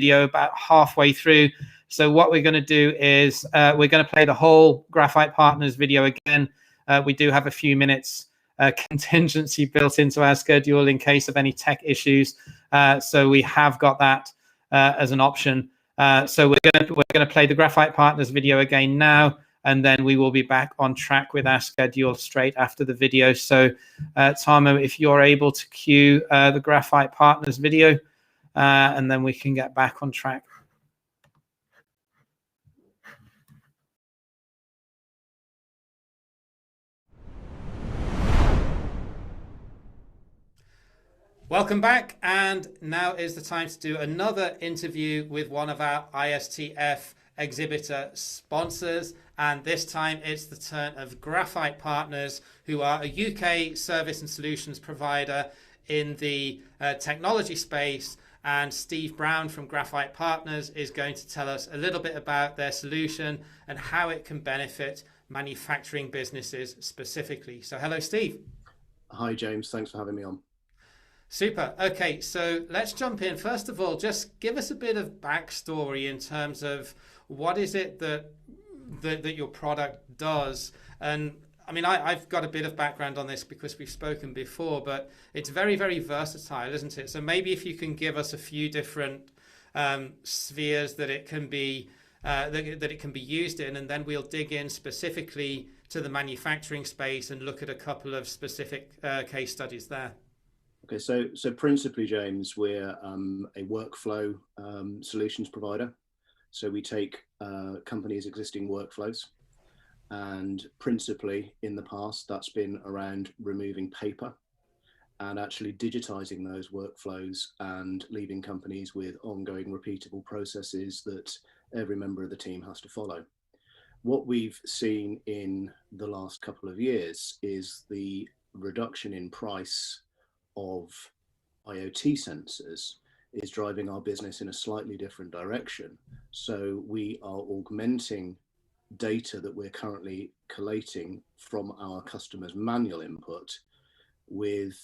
video about halfway through. So what we're going to do is we're going to play the whole Graphite Partners video again. We do have a few minutes contingency built into our schedule in case of any tech issues. So we have got that as an option. So we're going to play the Graphite Partners video again now, and then we will be back on track with our schedule straight after the video. So Tamo, if you're able to cue the Graphite Partners video, and then we can get back on track. Welcome back, and now is the time to do another interview with one of our ISTF exhibitor sponsors, and this time it's the turn of Graphite Partners, who are a UK service and solutions provider in the technology space. And Steve Brown from Graphite Partners is going to tell us a little bit about their solution and how it can benefit manufacturing businesses specifically. So hello, Steve. Hi, James. Thanks for having me on. Super. Okay, so let's jump in. First of all, just give us a bit of backstory in terms of what is it that your product does. And I mean, I've got a bit of background on this because we've spoken before, but it's very, very versatile, isn't it? So maybe if you can give us a few different spheres that it can be that it can be used in, and then we'll dig in specifically to the manufacturing space and look at a couple of specific case studies there. Okay, so principally, James, we're a workflow solutions provider. So we take companies' existing workflows, and principally in the past, that's been around removing paper and actually digitizing those workflows and leaving companies with ongoing repeatable processes that every member of the team has to follow. What we've seen in the last couple of years is the reduction in price of IoT sensors is driving our business in a slightly different direction. So we are augmenting data that we're currently collating from our customers' manual input with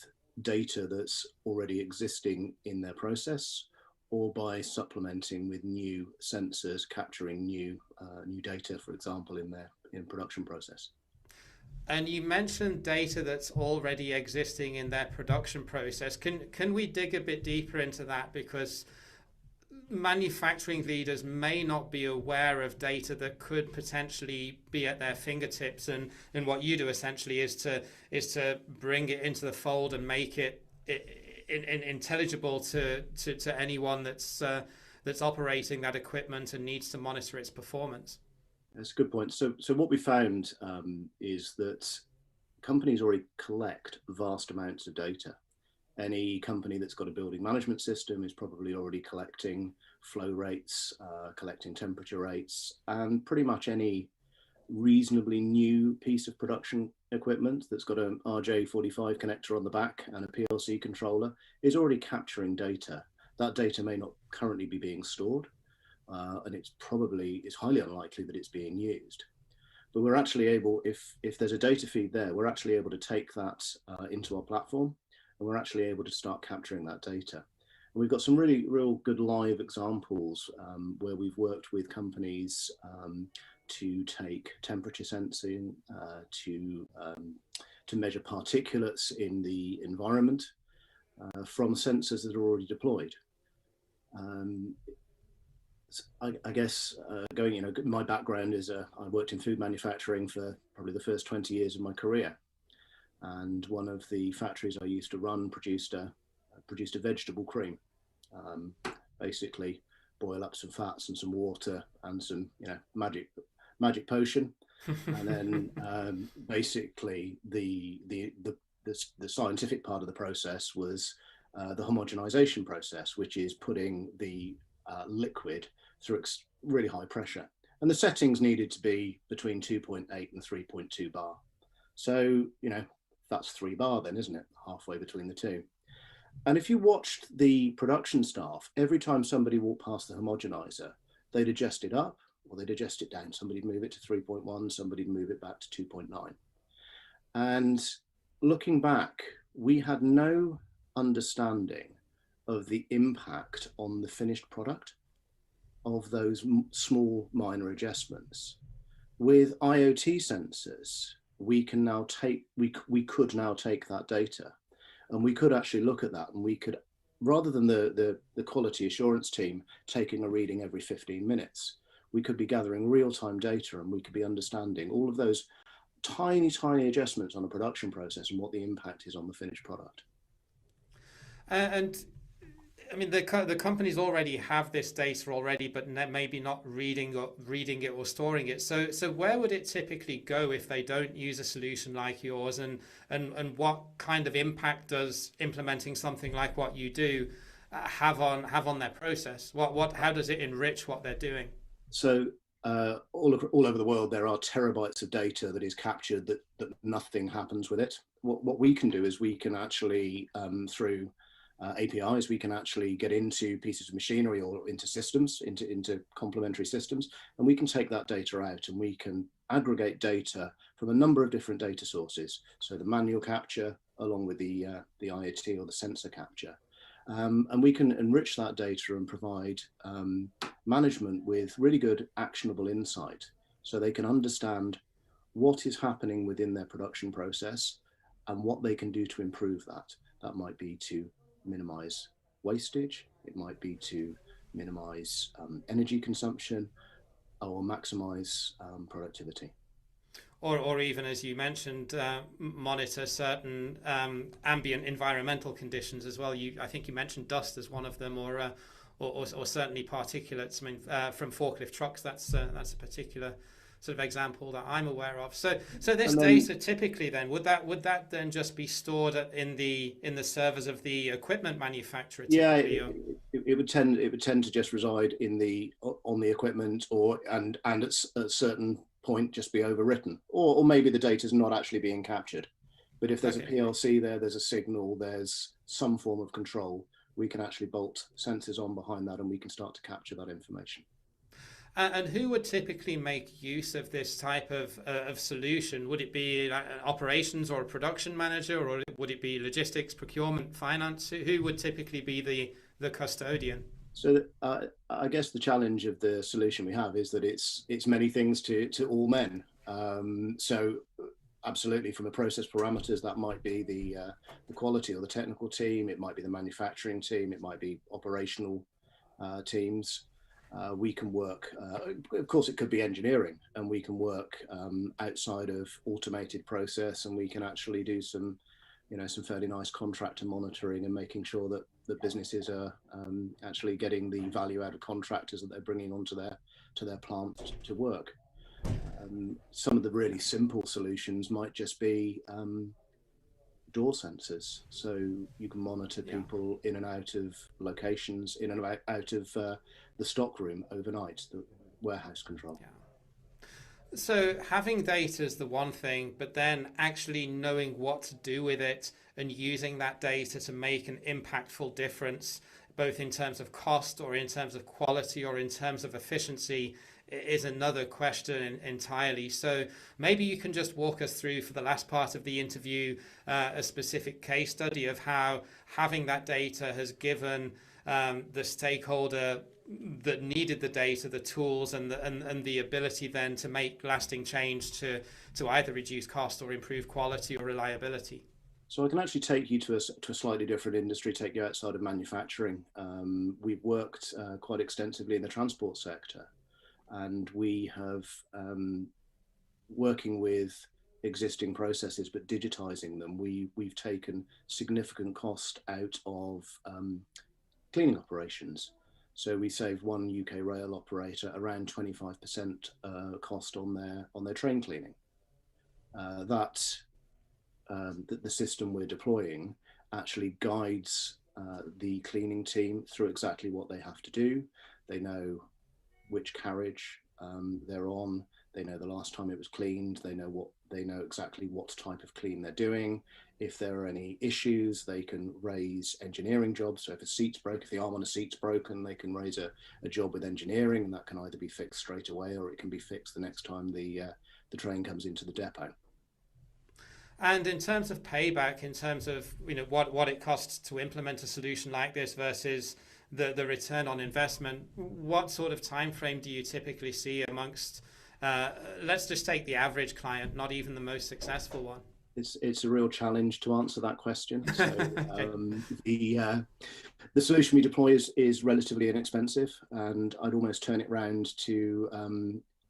data that's already existing in their process, or by supplementing with new sensors capturing new data, for example, in their production process. And you mentioned data that's already existing in their production process. Can we dig a bit deeper into that? Because manufacturing leaders may not be aware of data that could potentially be at their fingertips, and what you do essentially is to bring it into the fold and make it intelligible to anyone that's operating that equipment and needs to monitor its performance. That's a good point. So what we found is that companies already collect vast amounts of data. Any company that's got a building management system is probably already collecting flow rates, collecting temperature rates, and pretty much any reasonably new piece of production equipment that's got an RJ45 connector on the back and a PLC controller is already capturing data. That data may not currently be being stored. And it's highly unlikely that it's being used. But we're actually able, if there's a data feed there, we're actually able to take that into our platform, and we're actually able to start capturing that data. And we've got some real good live examples where we've worked with companies to take temperature sensing, to measure particulates in the environment from sensors that are already deployed. I guess my background is I worked in food manufacturing for probably the first 20 years of my career, and one of the factories I used to run produced a vegetable cream. Basically, boil up some fats and some water and some magic potion, and then basically the scientific part of the process was the homogenization process, which is putting the liquid through really high pressure, and the settings needed to be between 2.8 and 3.2 bar. So that's 3 bar then, isn't it? Halfway between the two. And if you watched the production staff, every time somebody walked past the homogenizer, they'd adjust it up or they'd adjust it down. Somebody'd move it to 3.1, somebody'd move it back to 2.9. And looking back, we had no understanding of the impact on the finished product. of those small minor adjustments. With IoT sensors, we can now take we could now take that data, and we could actually look at that, and we could, rather than the quality assurance team taking a reading every 15 minutes, we could be gathering real-time data, and we could be understanding all of those tiny adjustments on a production process and what the impact is on the finished product. And I mean, the companies already have this data already, but maybe not reading it or storing it. So where would it typically go if they don't use a solution like yours? And what kind of impact does implementing something like what you do have on their process? How does it enrich what they're doing? So all over the world, there are terabytes of data that is captured that nothing happens with it. What we can do is we can actually, through APIs, we can actually get into pieces of machinery or into systems, into complementary systems, and we can take that data out, and we can aggregate data from a number of different data sources. So the manual capture along with the IoT or the sensor capture. And we can enrich that data and provide management with really good actionable insight, so they can understand what is happening within their production process and what they can do to improve that. That might be to minimize wastage, it might be to minimize energy consumption, or maximize productivity. Or even, as you mentioned, monitor certain ambient environmental conditions as well. I think you mentioned dust as one of them, or certainly particulates. I mean, from forklift trucks, that's a particular sort of example that I'm aware of. So this data typically then would that then just be stored in the servers of the equipment manufacturer? Yeah, it would tend to just reside on the equipment, and at a certain point just be overwritten, or maybe the data is not actually being captured. But if there's a PLC there's a signal, there's some form of control, we can actually bolt sensors on behind that, and we can start to capture that information. And who would typically make use of this type of solution? Would it be like an operations or a production manager, or would it be logistics, procurement, finance? Who would typically be the custodian? So I guess the challenge of the solution we have is that it's many things to all men. So absolutely, from the process parameters, that might be the quality or the technical team. It might be the manufacturing team. It might be operational teams. We can work, of course, it could be engineering, and we can work outside of automated process, and we can actually do some fairly nice contractor monitoring and making sure that the businesses are actually getting the value out of contractors that they're bringing onto their plant to work. Some of the really simple solutions might just be door sensors, so you can monitor people in and out of locations, in and out of the stock room overnight, the warehouse control. So having data is the one thing, but then actually knowing what to do with it and using that data to make an impactful difference, both in terms of cost or in terms of quality or in terms of efficiency, is another question entirely. So maybe you can just walk us through, for the last part of the interview, a specific case study of how having that data has given the stakeholder that needed the data, the tools, and the ability then to make lasting change to either reduce cost or improve quality or reliability. So I can actually take you to a slightly different industry, take you outside of manufacturing. We've worked quite extensively in the transport sector, and we have working with existing processes but digitizing them. We've taken significant cost out of cleaning operations. So we saved one UK rail operator around 25% cost on their train cleaning. The system we're deploying actually guides the cleaning team through exactly what they have to do. They know which carriage they're on. They know the last time it was cleaned. They know exactly what type of clean they're doing. If there are any issues, they can raise engineering jobs. So if a seat's broke, if the arm on a seat's broken, they can raise a job with engineering, and that can either be fixed straight away, or it can be fixed the next time the train comes into the depot. And in terms of payback, in terms of what it costs to implement a solution like this versus the return on investment. What sort of time frame do you typically see amongst, let's just take the average client, not even the most successful one? It's a real challenge to answer that question. So Okay. The solution we deploy is relatively inexpensive, and I'd almost turn it round to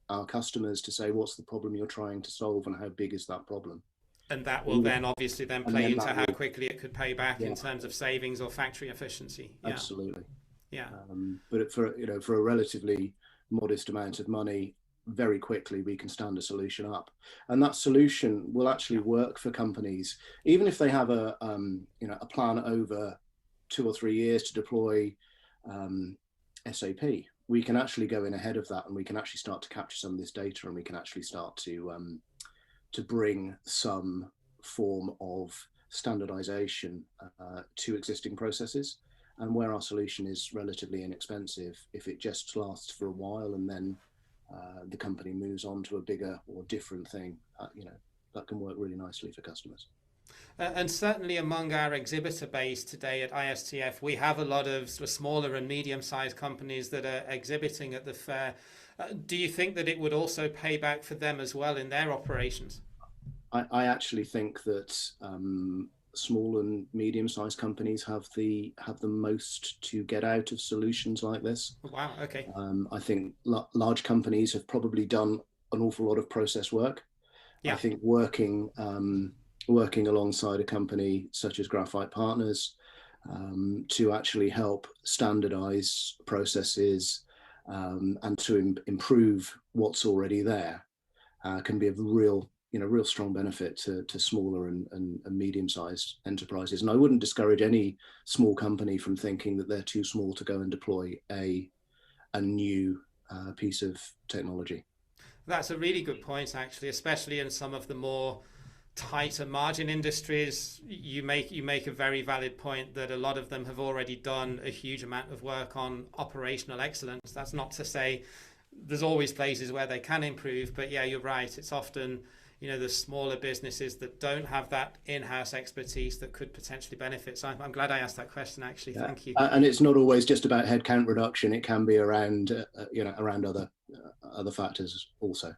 our customers to say, what's the problem you're trying to solve and how big is that problem? And that will then obviously then And play then into that how will, quickly it could pay back yeah, in terms of savings or factory efficiency. Yeah. absolutely. Yeah. But for for a relatively modest amount of money, very quickly we can stand a solution up, and that solution will actually work for companies even if they have a a plan over 2 or 3 years to deploy SAP. We can actually go in ahead of that, and we can actually start to capture some of this data, and we can actually start to bring some form of standardization to existing processes. And where our solution is relatively inexpensive, if it just lasts for a while and then the company moves on to a bigger or different thing, that can work really nicely for customers. And certainly among our exhibitor base today at ISTF, we have a lot of sort of smaller and medium-sized companies that are exhibiting at the fair. Do you think that it would also pay back for them as well in their operations? I actually think that small and medium-sized companies have the most to get out of solutions like this. Wow. Okay. I think large companies have probably done an awful lot of process work. Yeah. I think working alongside a company such as Graphite Partners to actually help standardize processes and to improve what's already there can be a real strong benefit to smaller and medium-sized enterprises. And I wouldn't discourage any small company from thinking that they're too small to go and deploy a new piece of technology. That's a really good point, actually, especially in some of the more tighter margin industries. You make a very valid point that a lot of them have already done a huge amount of work on operational excellence. That's not to say there's always places where they can improve, but yeah, you're right. It's often the smaller businesses that don't have that in-house expertise that could potentially benefit. So I'm glad I asked that question, actually. Yeah. Thank you. And it's not always just about headcount reduction. It can be around around other factors also.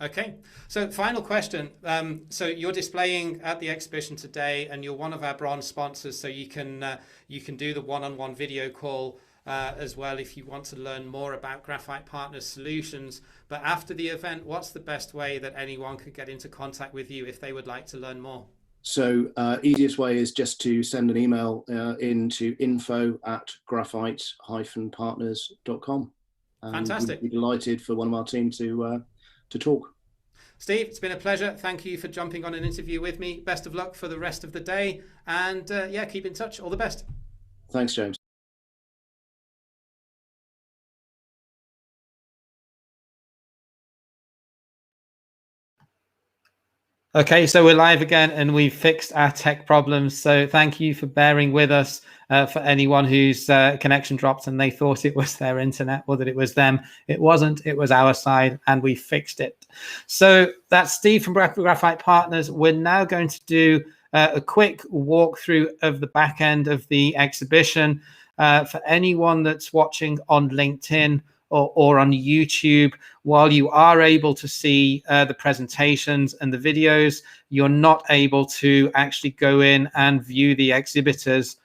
Okay, so final question. So you're displaying at the exhibition today, and you're one of our bronze sponsors. So you can do the one-on-one video call as well if you want to learn more about Graphite Partners solutions. But after the event, what's the best way that anyone could get into contact with you if they would like to learn more? So easiest way is just to send an email into info@graphite-partners.com. Fantastic. We'd be delighted for one of our team to talk. Steve, it's been a pleasure. Thank you for jumping on an interview with me. Best of luck for the rest of the day. And yeah, keep in touch. All the best. Thanks, James. Okay, so we're live again and we've fixed our tech problems. So thank you for bearing with us. For anyone whose connection dropped and they thought it was their internet or that it was them. It wasn't, it was our side, and we fixed it. So that's Steve from Graphite Partners. We're now going to do a quick walkthrough of the back end of the exhibition. For anyone that's watching on LinkedIn or on YouTube, while you are able to see the presentations and the videos, you're not able to actually go in and view the exhibitors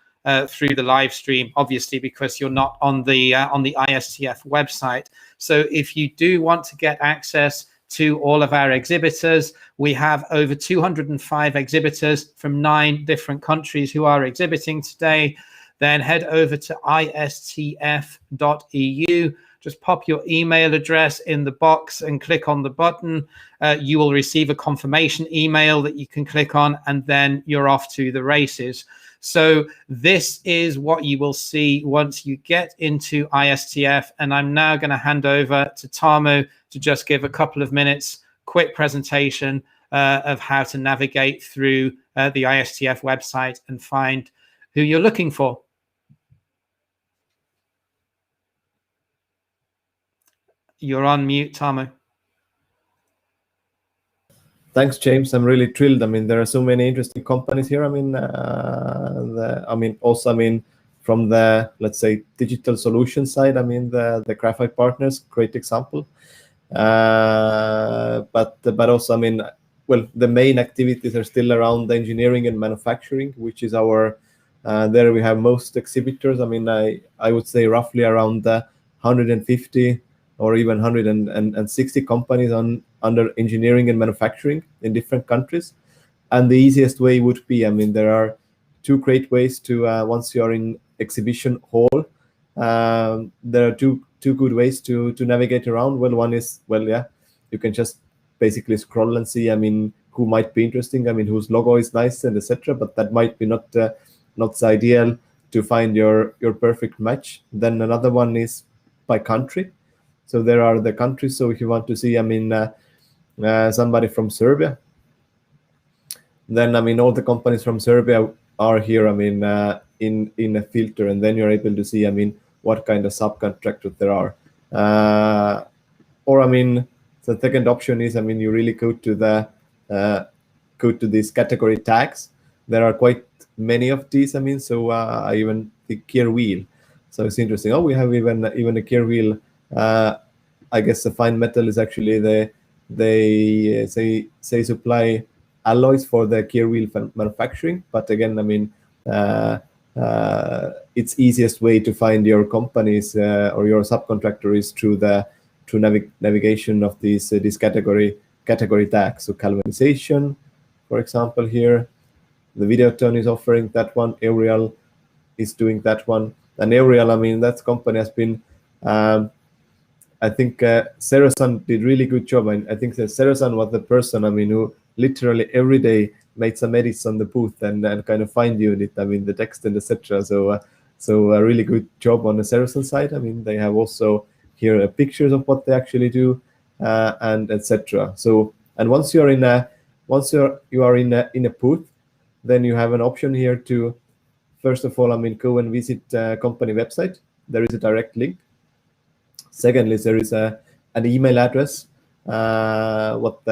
through the live stream, obviously, because you're not on the ISTF website. So if you do want to get access to all of our exhibitors, we have over 205 exhibitors from 9 different countries who are exhibiting today. Then head over to istf.eu. Just pop your email address in the box and click on the button. You will receive a confirmation email that you can click on, and then you're off to the races. So this is what you will see once you get into ISTF. And I'm now going to hand over to Tarmo to just give a couple of minutes, quick presentation of how to navigate through the ISTF website and find who you're looking for. You're on mute, Tarmo. Thanks, James. I'm really thrilled. I mean, there are so many interesting companies here. I mean, from the, let's say, digital solution side, I mean, the Graphite Partners, great example. But also, I mean, well, the main activities are still around the engineering and manufacturing, which is our, there we have most exhibitors. I mean, I would say roughly around 150 or even 160 companies under engineering and manufacturing in different countries. And the easiest way would be, I mean, there are two great ways to, once you are in exhibition hall, there are two good ways to navigate around. Well, one is, well, yeah, you can just basically scroll and see, I mean, who might be interesting, I mean, whose logo is nice and etc. But that might be not so ideal to find your perfect match. Then another one is by country. So there are the countries. So if you want to see, I mean, somebody from Serbia, then I mean all the companies from Serbia are here. I mean, in a filter, and then you're able to see, I mean, what kind of subcontractors there are. Or I mean, the second option is, I mean, you really go to these category tags. There are quite many of these. I mean, so I even the gear wheel. So it's interesting. Oh, we have even a gear wheel. I guess the fine metal is actually they say supply alloys for the gear wheel manufacturing. But again, I mean, it's easiest way to find your companies or your subcontractor is through navigation of these category tags. So galvanization, for example, here the Videoton is offering that one. Aerial is doing that one. And Aerial, I mean, that company has been, I think Serasan did really good job. And I think that Serasan was the person, I mean, who literally every day made some edits on the booth and kind of fine-tuned it, I mean, the text and etc. So a really good job on the Serasan side. I mean, they have also here pictures of what they actually do and etc. So, and once you are in a booth, then you have an option here to, first of all, I mean, go and visit company website. There is a direct link. Secondly, there is an email address. What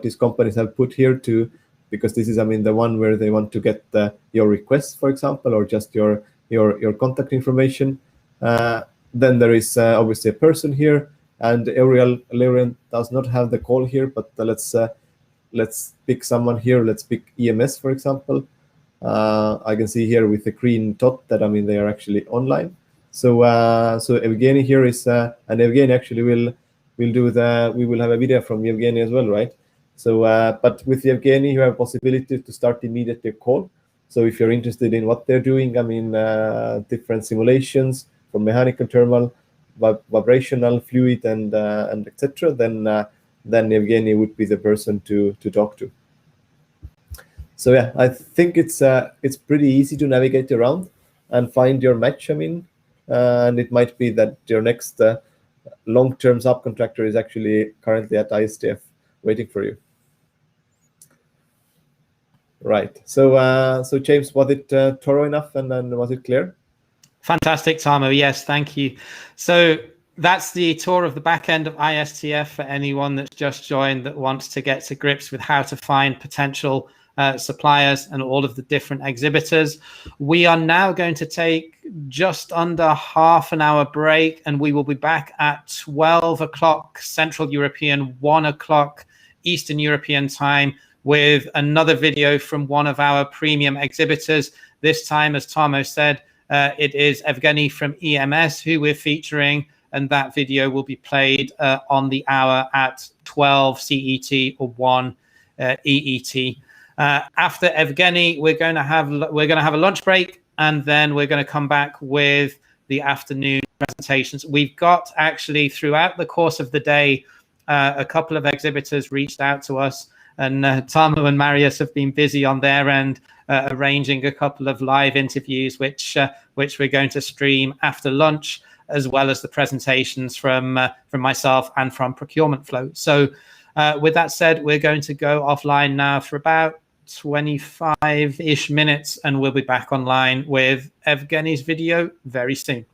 these companies have put here to, because this is, I mean, the one where they want to get your requests, for example, or just your contact information. Then there is obviously a person here, and Aerial does not have the call here, but let's pick someone here. Let's pick EMS, for example. I can see here with the green dot that, I mean, they are actually online. So Evgeny here is, and Evgeny actually we will have a video from Evgeny as well, right? So, but with Evgeny, you have a possibility to start immediately a call. So if you're interested in what they're doing, I mean, different simulations for mechanical, thermal, vibrational, fluid, and etc., then Evgeny would be the person to talk to. So yeah, I think it's pretty easy to navigate around and find your match. I mean, and it might be that your next long-term subcontractor is actually currently at ISTF waiting for you. Right. So James, was it thorough enough, and then was it clear? Fantastic, Tarmo. Yes, thank you. So that's the tour of the back end of ISTF for anyone that's just joined that wants to get to grips with how to find potential suppliers and all of the different exhibitors. We are now going to take just under half an hour break, and we will be back at 12 o'clock Central European, 1 o'clock Eastern European time with another video from one of our premium exhibitors. This time, as Tarmo said, it is Evgeny from EMS who we're featuring, and that video will be played on the hour at 12 CET or 1 EET. After Evgeny, we're going to have a lunch break, and then we're going to come back with the afternoon presentations. We've got actually throughout the course of the day, a couple of exhibitors reached out to us, and Tarmo and Marius have been busy on their end arranging a couple of live interviews, which we're going to stream after lunch, as well as the presentations from myself and from Procurement Flow. So with that said, we're going to go offline now for about 25-ish minutes, and we'll be back online with Evgeny's video very soon.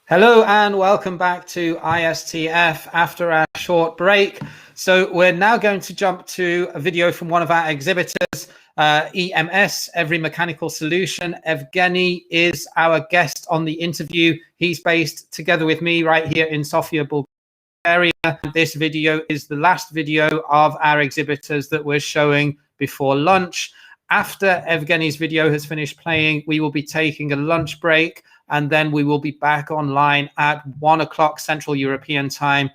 Hello and welcome back to ISTF after our short break. So we're now going to jump to a video from one of our exhibitors, EMS, Every Mechanical Solution. Evgeny is our guest on the interview. He's based together with me right here in Sofia, Bulgaria. This video is the last video of our exhibitors that we're showing before lunch. After Evgeny's video has finished playing, we will be taking a lunch break, and then we will be back online at 1 o'clock Central European time,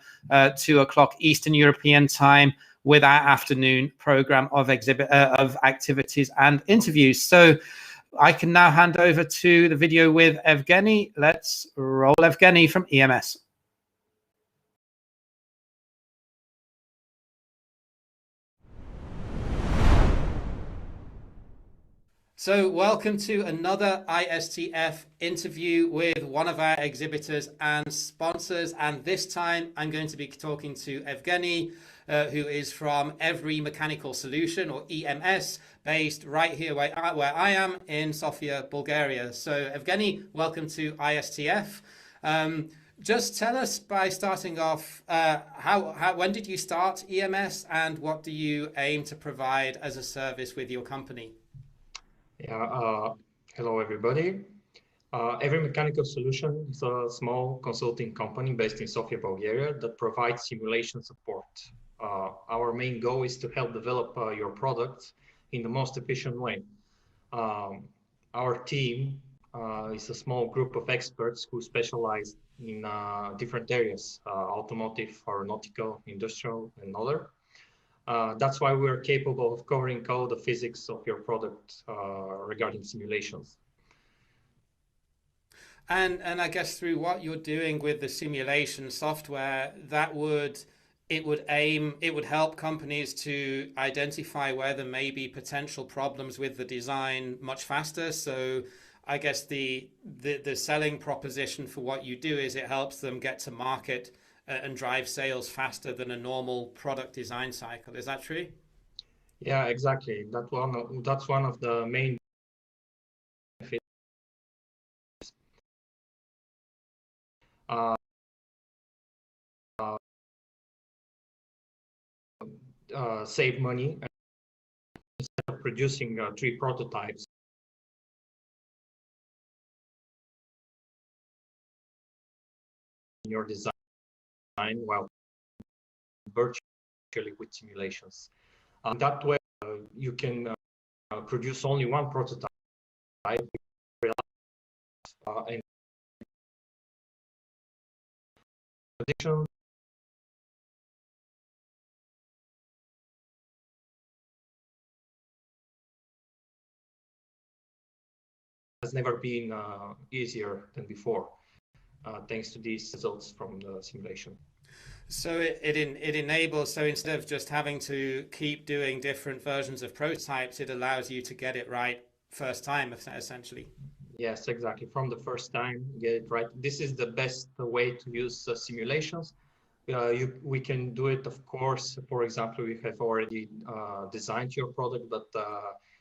2 o'clock Eastern European time, with our afternoon program of activities and interviews. So I can now hand over to the video with Evgeny. Let's roll Evgeny from EMS. So welcome to another ISTF interview with one of our exhibitors and sponsors. And this time I'm going to be talking to Evgeny, who is from Every Mechanical Solution, or EMS, based right here where I am in Sofia, Bulgaria. So Evgeny, welcome to ISTF. Just tell us, by starting off, when did you start EMS and what do you aim to provide as a service with your company? Yeah, hello everybody. Every Mechanical Solution is a small consulting company based in Sofia, Bulgaria that provides simulation support. Our main goal is to help develop your products in the most efficient way. Our team is a small group of experts who specialize in different areas, automotive, aeronautical, industrial, and other. That's why we're capable of covering all the physics of your product regarding simulations. And I guess through what you're doing with the simulation software, it would help companies to identify where there may be potential problems with the design much faster. So I guess the selling proposition for what you do is it helps them get to market and drive sales faster than a normal product design cycle. Is that true? Yeah, exactly. That's one of the main benefits. Save money. Instead of producing 3 prototypes in your design, while virtually with simulations. That way, you can produce only 1 prototype, and in addition, has never been easier than before, thanks to these results from the simulation. So it enables, so instead of just having to keep doing different versions of prototypes, it allows you to get it right first time, essentially. Yes, exactly. From the first time, get it right. This is the best way to use simulations. We can do it, of course. For example, you have already designed your product, but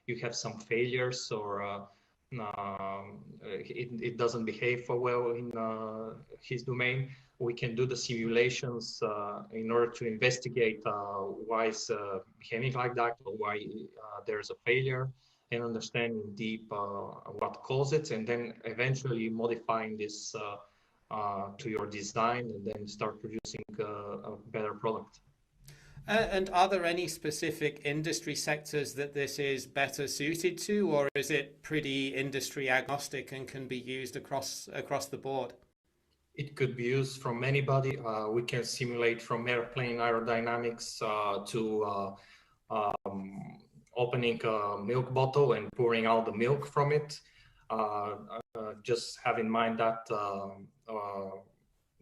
you have some failures, or it doesn't behave well in his domain. We can do the simulations in order to investigate why it's behaving like that, or why there's a failure, and understand in deep what caused it, and then eventually modifying this to your design, and then start producing a better product. And are there any specific industry sectors that this is better suited to, or is it pretty industry agnostic and can be used across the board? It could be used from anybody. We can simulate from airplane aerodynamics to opening a milk bottle and pouring out the milk from it. Just have in mind that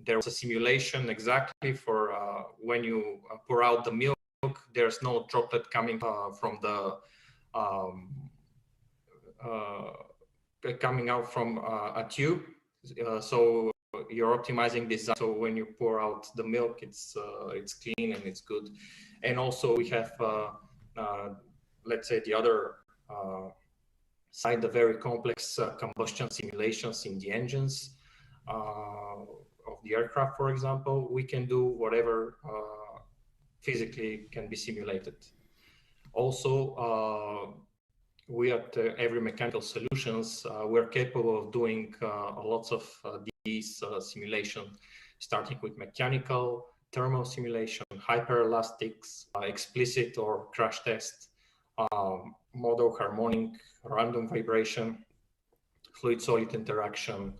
there was a simulation exactly for when you pour out the milk, there's no droplet coming from the coming out from a tube. So you're optimizing design, so when you pour out the milk, it's clean and it's good. And also we have let's say the other side, the very complex combustion simulations in the engines. of the aircraft, for example, we can do whatever physically can be simulated. Also, we at Every Mechanical Solutions, we're capable of doing lots of these simulation, starting with mechanical, thermal simulation, hyperelastics, explicit or crash test, model harmonic, random vibration, fluid-solid interaction,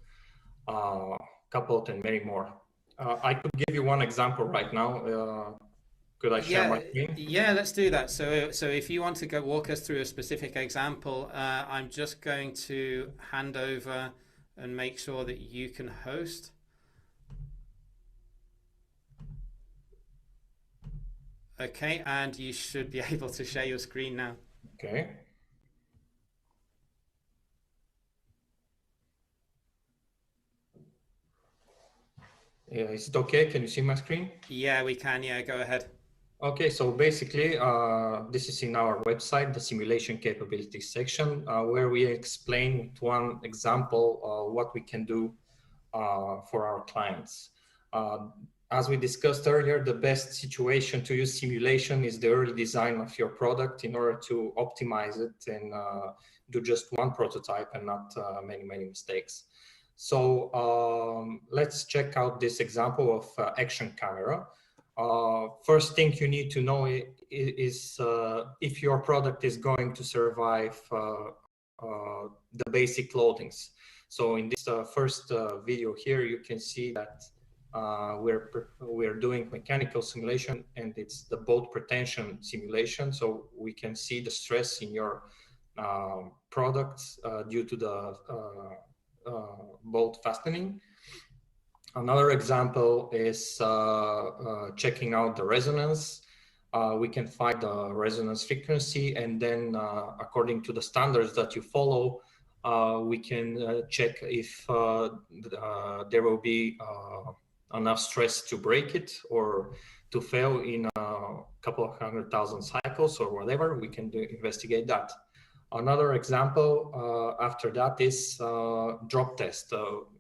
coupled, and many more. I could give you one example right now. Could I share my screen? Yeah, let's do that. So if you want to go walk us through a specific example, I'm just going to hand over and make sure that you can host. Okay, and you should be able to share your screen now. Okay. Yeah, is it okay? Can you see my screen? Yeah, we can. Yeah, go ahead. Okay, so basically, this is in our website, the simulation capabilities section, where we explain with one example what we can do for our clients. As we discussed earlier, the best situation to use simulation is the early design of your product in order to optimize it and do just one prototype and not many mistakes. So let's check out this example of action camera. First thing you need to know is if your product is going to survive the basic loadings. So in this first video here, you can see that we're doing mechanical simulation, and it's the bolt pretension simulation. So we can see the stress in your products due to the bolt fastening. Another example is checking out the resonance. We can find the resonance frequency, and then according to the standards that you follow, we can check if there will be enough stress to break it or to fail in a couple of 100,000 cycles or whatever. We can investigate that. Another example after that is drop test.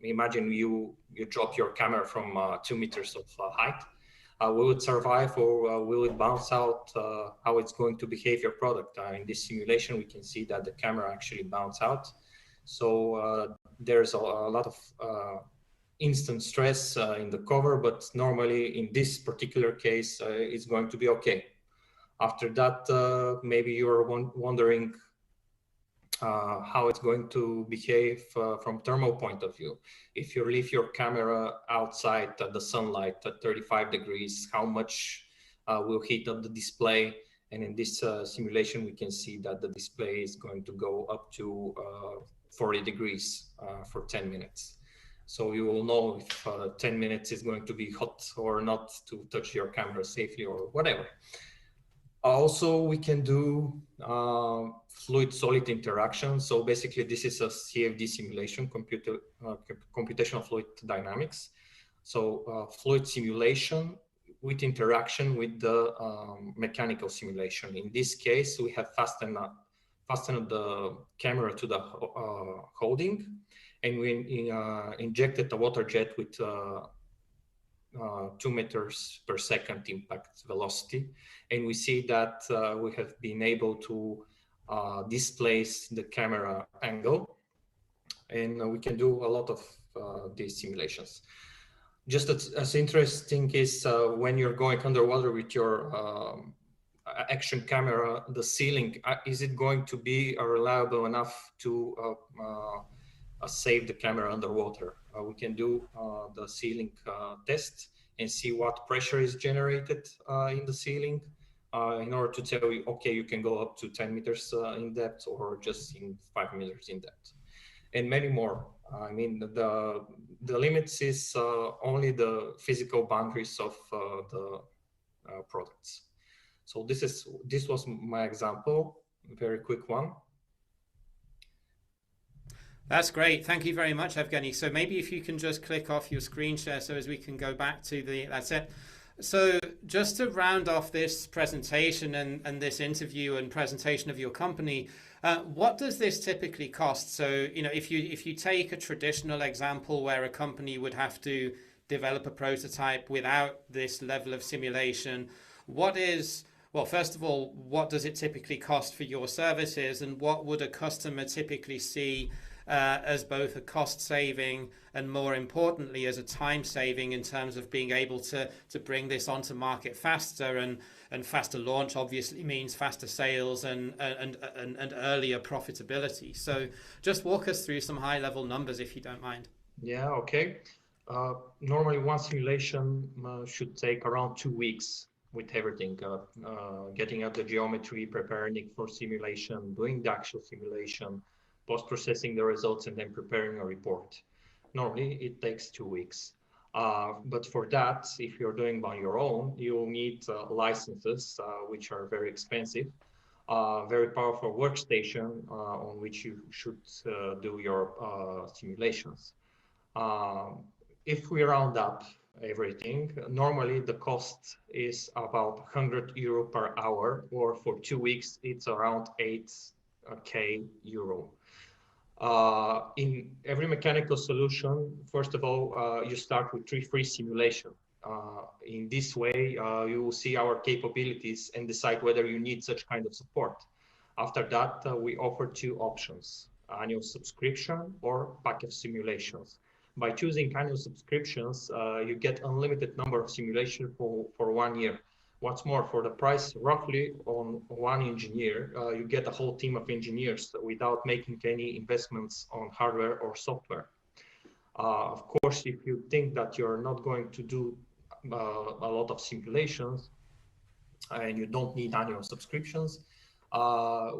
Imagine you drop your camera from 2 meters of height. Will it survive, or will it bounce out? How it's going to behave your product? In this simulation, we can see that the camera actually bounce out. So there's a lot of instant stress in the cover, but normally in this particular case, it's going to be okay. After that, maybe you're wondering how it's going to behave from thermal point of view. If you leave your camera outside at the sunlight at 35 degrees, how much will heat up the display? And in this simulation, we can see that the display is going to go up to 40 degrees for 10 minutes. So you will know if 10 minutes is going to be hot or not to touch your camera safely or whatever. Also, we can do fluid-solid interaction. So basically, this is a CFD simulation, computational fluid dynamics. So fluid simulation with interaction with the mechanical simulation. In this case, we have fastened the camera to the holding, and we injected a water jet with 2 meters per second impact velocity. And we see that we have been able to displace the camera angle. And we can do a lot of these simulations. Just as interesting is when you're going underwater with your action camera, the ceiling, is it going to be reliable enough to save the camera underwater? We can do the ceiling test and see what pressure is generated in the ceiling in order to tell you, okay, you can go up to 10 meters in depth or just in 5 meters in depth, and many more. I mean, the limits is only the physical boundaries of the products. So this was my example, very quick one. That's great. Thank you very much, Evgeny. So maybe if you can just click off your screen share so as we can go back to that's it. So just to round off this presentation and this interview and presentation of your company, What does this typically cost? So, you know, if you take a traditional example where a company would have to develop a prototype without this level of simulation, well, first of all, what does it typically cost for your services, and what would a customer typically see as both a cost saving and, more importantly, as a time saving in terms of being able to bring this onto market faster, and faster launch obviously means faster sales and earlier profitability. So just walk us through some high level numbers if you don't mind. Yeah, okay. Normally one simulation should take around 2 weeks with everything, getting out the geometry, preparing it for simulation, doing the actual simulation, post-processing the results, and then preparing a report. Normally it takes 2 weeks. But for that, if you're doing by your own, you'll need licenses, which are very expensive, very powerful workstation on which you should do your simulations. If we round up everything, normally the cost is about €100 per hour, or for 2 weeks, it's around 8K euro. In every mechanical solution, first of all, you start with free simulation. In this way, you will see our capabilities and decide whether you need such kind of support. After that, we offer 2 options: annual subscription or package simulations. By choosing annual subscriptions, you get unlimited number of simulations for 1 year. What's more, for the price roughly on one engineer, you get a whole team of engineers without making any investments on hardware or software. Of course, if you think that you're not going to do a lot of simulations and you don't need annual subscriptions,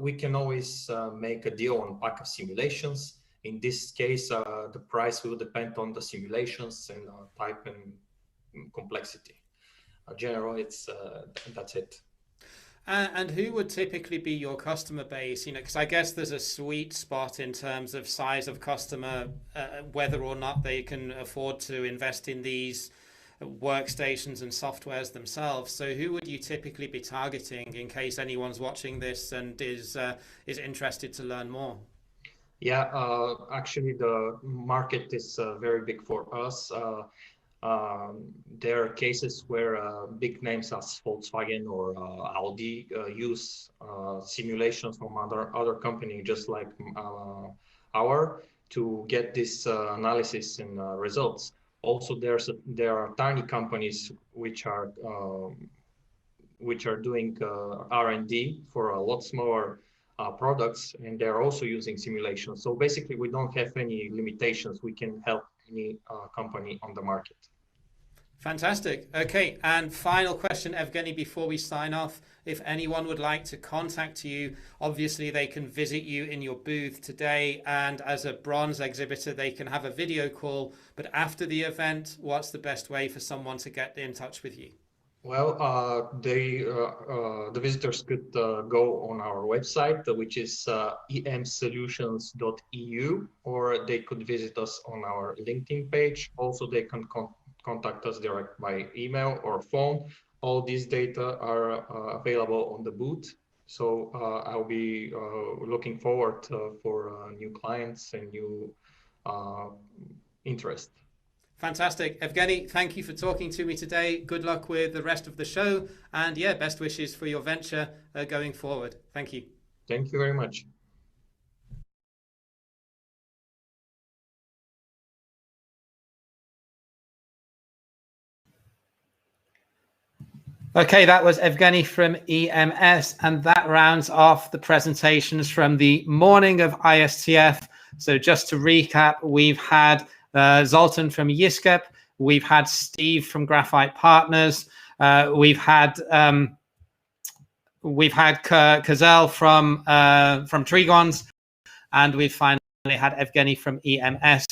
we can always make a deal on pack of simulations. In this case, the price will depend on the simulations and type and complexity. Generally, that's it. And who would typically be your customer base? You know, because I guess there's a sweet spot in terms of size of customer, whether or not they can afford to invest in these workstations and softwares themselves. So who would you typically be targeting in case anyone's watching this and is interested to learn more? Yeah, actually the market is very big for us. There are cases where big names as Volkswagen or Audi use simulations from other companies just like our to get this analysis and results. Also, there are tiny companies which are doing R&D for a lot smaller products, and they're also using simulations. So basically, we don't have any limitations. We can help any company on the market. Fantastic. Okay, and final question, Evgeny, before we sign off. If anyone would like to contact you, obviously they can visit you in your booth today, and as a bronze exhibitor, they can have a video call. But after the event, what's the best way for someone to get in touch with you? Well, the visitors could go on our website, which is emsolutions.eu, or they could visit us on our LinkedIn page. Also, they can contact us direct by email or phone. All these data are available on the booth. So I'll be looking forward for new clients and new interest. Fantastic. Evgeny, thank you for talking to me today. Good luck with the rest of the show. And yeah, best wishes for your venture going forward. Thank you. Thank you very much. Okay, that was Evgeny from EMS, and that rounds off the presentations from the morning of ISTF. So just to recap, we've had Zoltan from Yiskep, we've had Steve from Graphite Partners, we've had Kazel from Trigons, and we've finally had Evgeny from EMS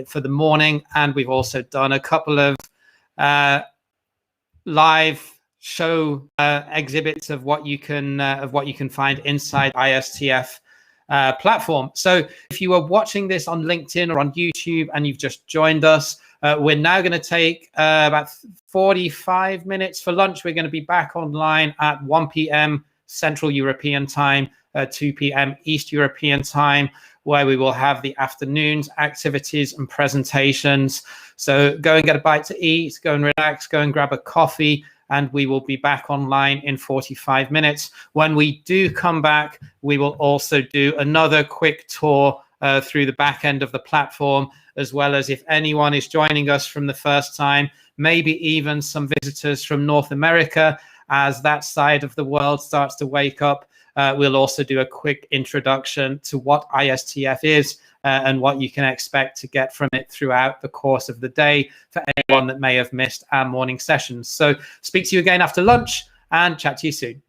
for the morning. And we've also done a couple of live show exhibits of what you can find inside ISTF platform. So if you are watching this on LinkedIn or on YouTube and you've just joined us, we're now going to take about 45 minutes for lunch. We're going to be back online at 1 p.m. Central European time, 2 p.m. East European time, where we will have the afternoon's activities and presentations. So go and get a bite to eat, go and relax, go and grab a coffee, and we will be back online in 45 minutes. When we do come back, we will also do another quick tour through the back end of the platform, as well as if anyone is joining us from the first time, maybe even some visitors from North America, as that side of the world starts to wake up. We'll also do a quick introduction to what ISTF is and what you can expect to get from it throughout the course of the day for anyone that may have missed our morning sessions. So speak to you again after lunch and chat to you soon.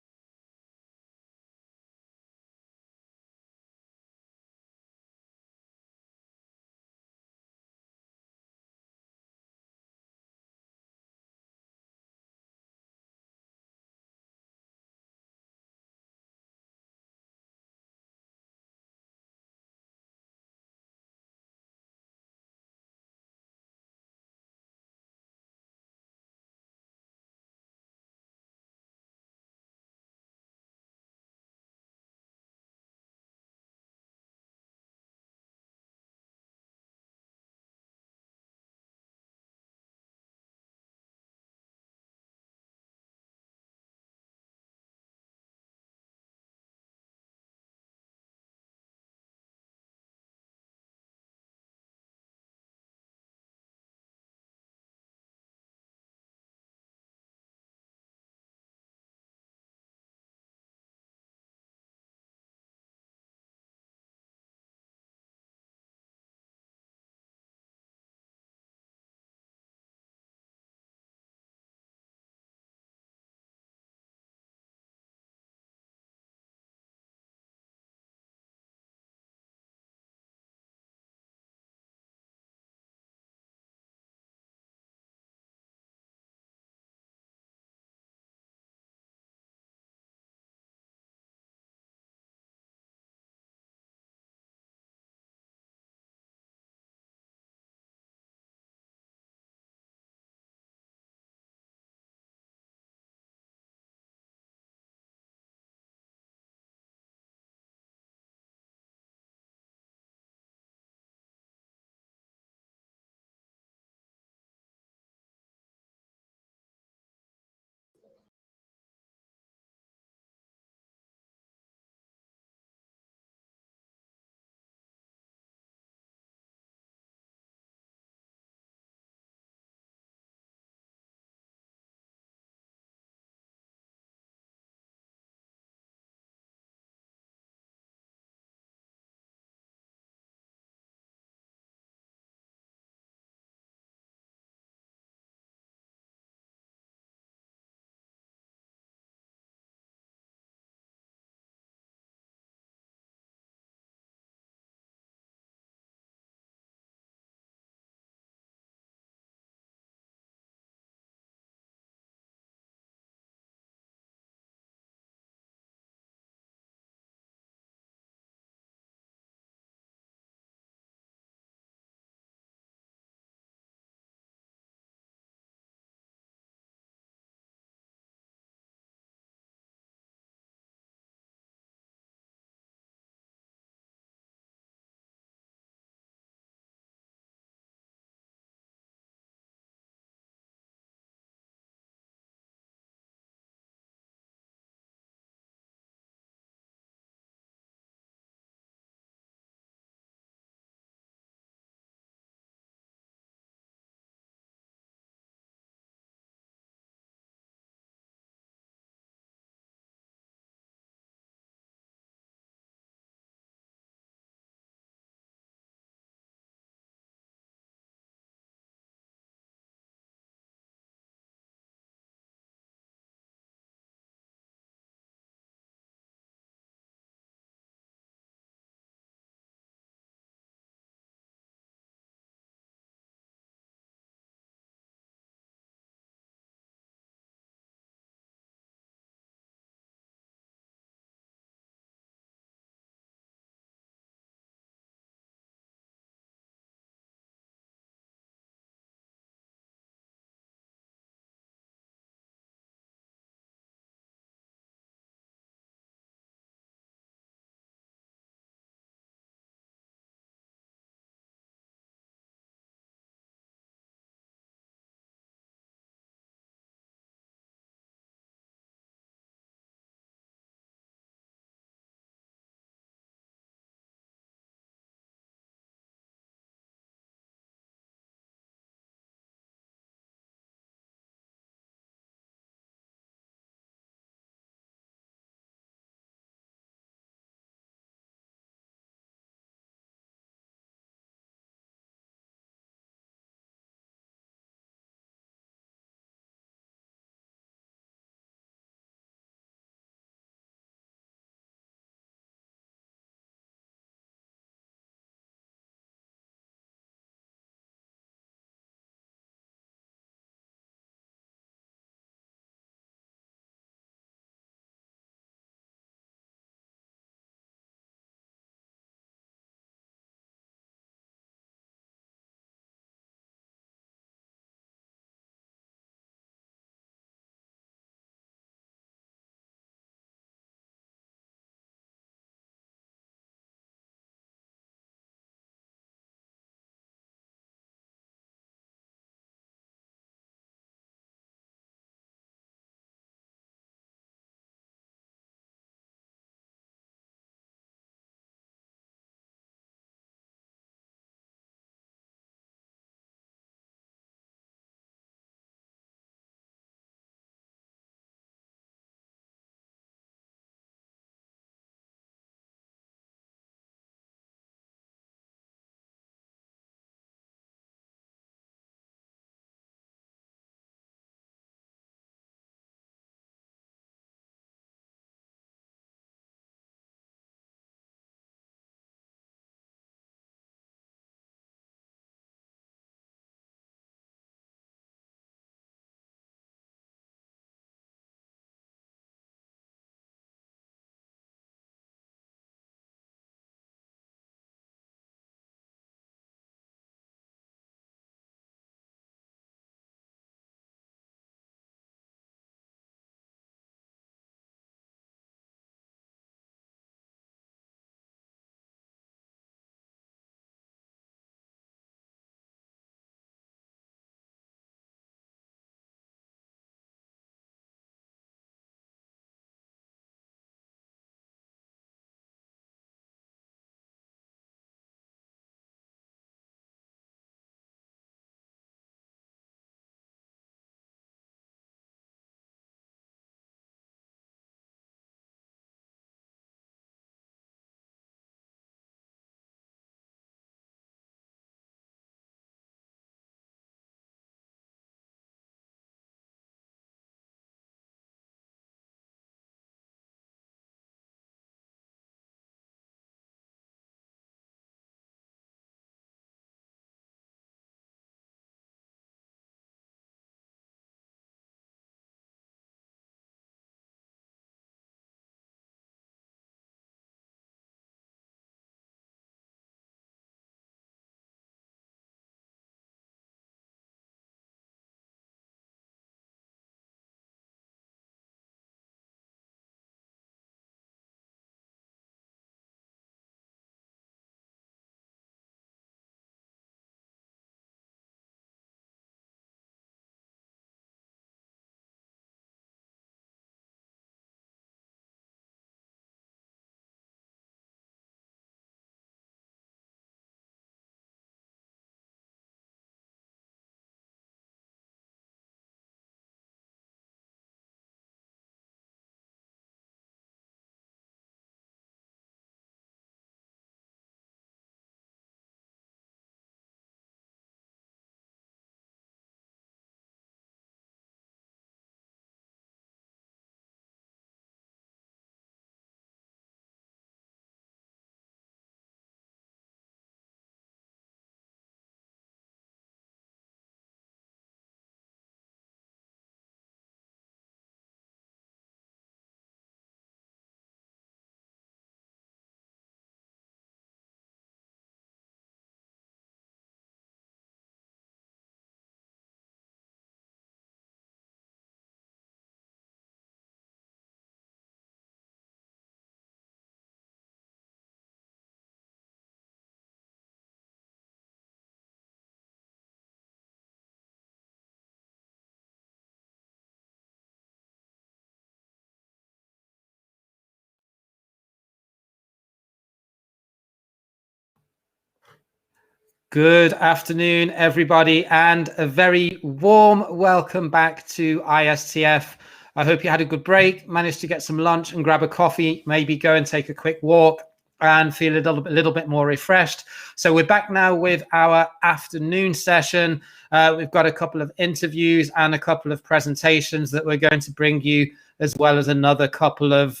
Good afternoon, everybody, and a very warm welcome back to ISTF. I hope you had a good break, managed to get some lunch and grab a coffee, maybe go and take a quick walk and feel a little bit more refreshed. So we're back now with our afternoon session. We've got a couple of interviews and a couple of presentations that we're going to bring you, as well as another couple of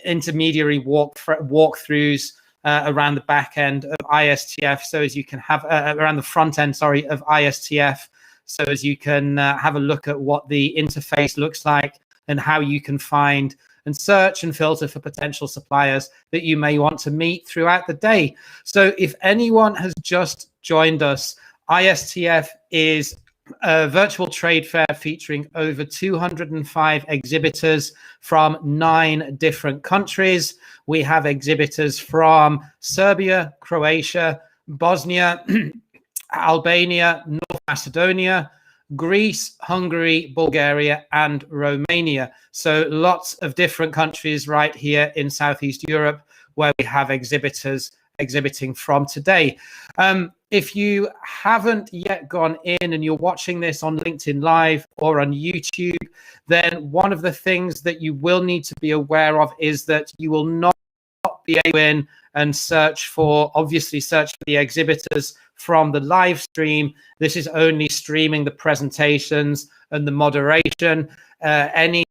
intermediary walkthroughs around the back end of ISTF, so as you can have around the front end, sorry, of ISTF, so as you can have a look at what the interface looks like and how you can find and search and filter for potential suppliers that you may want to meet throughout the day. So if anyone has just joined us, ISTF is a virtual trade fair featuring over 205 exhibitors from 9 different countries. We have exhibitors from Serbia, Croatia, Bosnia, Albania, North Macedonia, Greece, Hungary, Bulgaria, and Romania. So lots of different countries right here in Southeast Europe where we have exhibitors exhibiting from today. If you haven't yet gone in and you're watching this on LinkedIn Live or on YouTube, then one of the things that you will need to be aware of is that you will not be able to go in and search for the exhibitors from the live stream. This is only streaming the presentations and the moderation. Any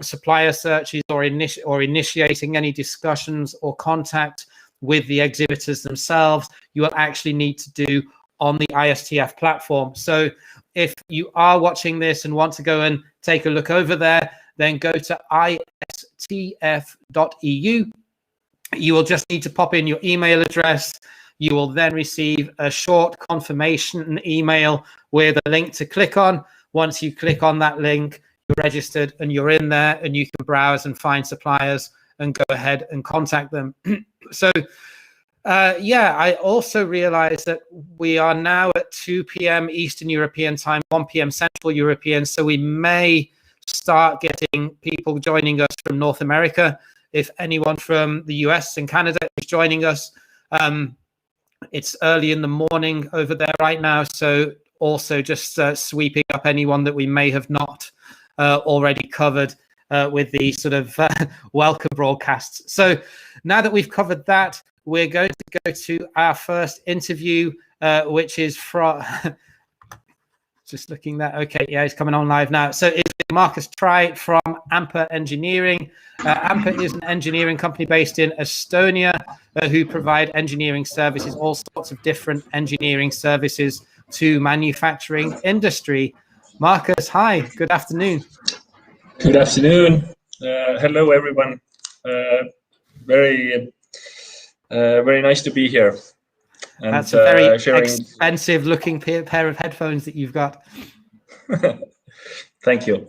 supplier searches or initiating any discussions or contact with the exhibitors themselves, you will actually need to do on the ISTF platform. So if you are watching this and want to go and take a look over there, then go to istf.eu. You will just need to pop in your email address. You will then receive a short confirmation email with a link to click on. Once you click on that link, you're registered and you're in there, and you can browse and find suppliers and go ahead and contact them. So, I also realized that we are now at 2 p.m. Eastern European time, 1 p.m. Central European. So we may start getting people joining us from North America. If anyone from the US and Canada is joining us, it's early in the morning over there right now. So also just sweeping up anyone that we may have not already covered with the sort of welcome broadcasts. So now that we've covered that, we're going to go to our first interview, which is from, just looking there. Okay, yeah, he's coming on live now. So it's Marcus Try from Amper Engineering. Amper is an engineering company based in Estonia who provide engineering services, all sorts of different engineering services to manufacturing industry. Marcus, hi, good afternoon. Good afternoon. Hello, everyone. Very nice to be here. And, that's a very expensive looking pair of headphones that you've got. Thank you.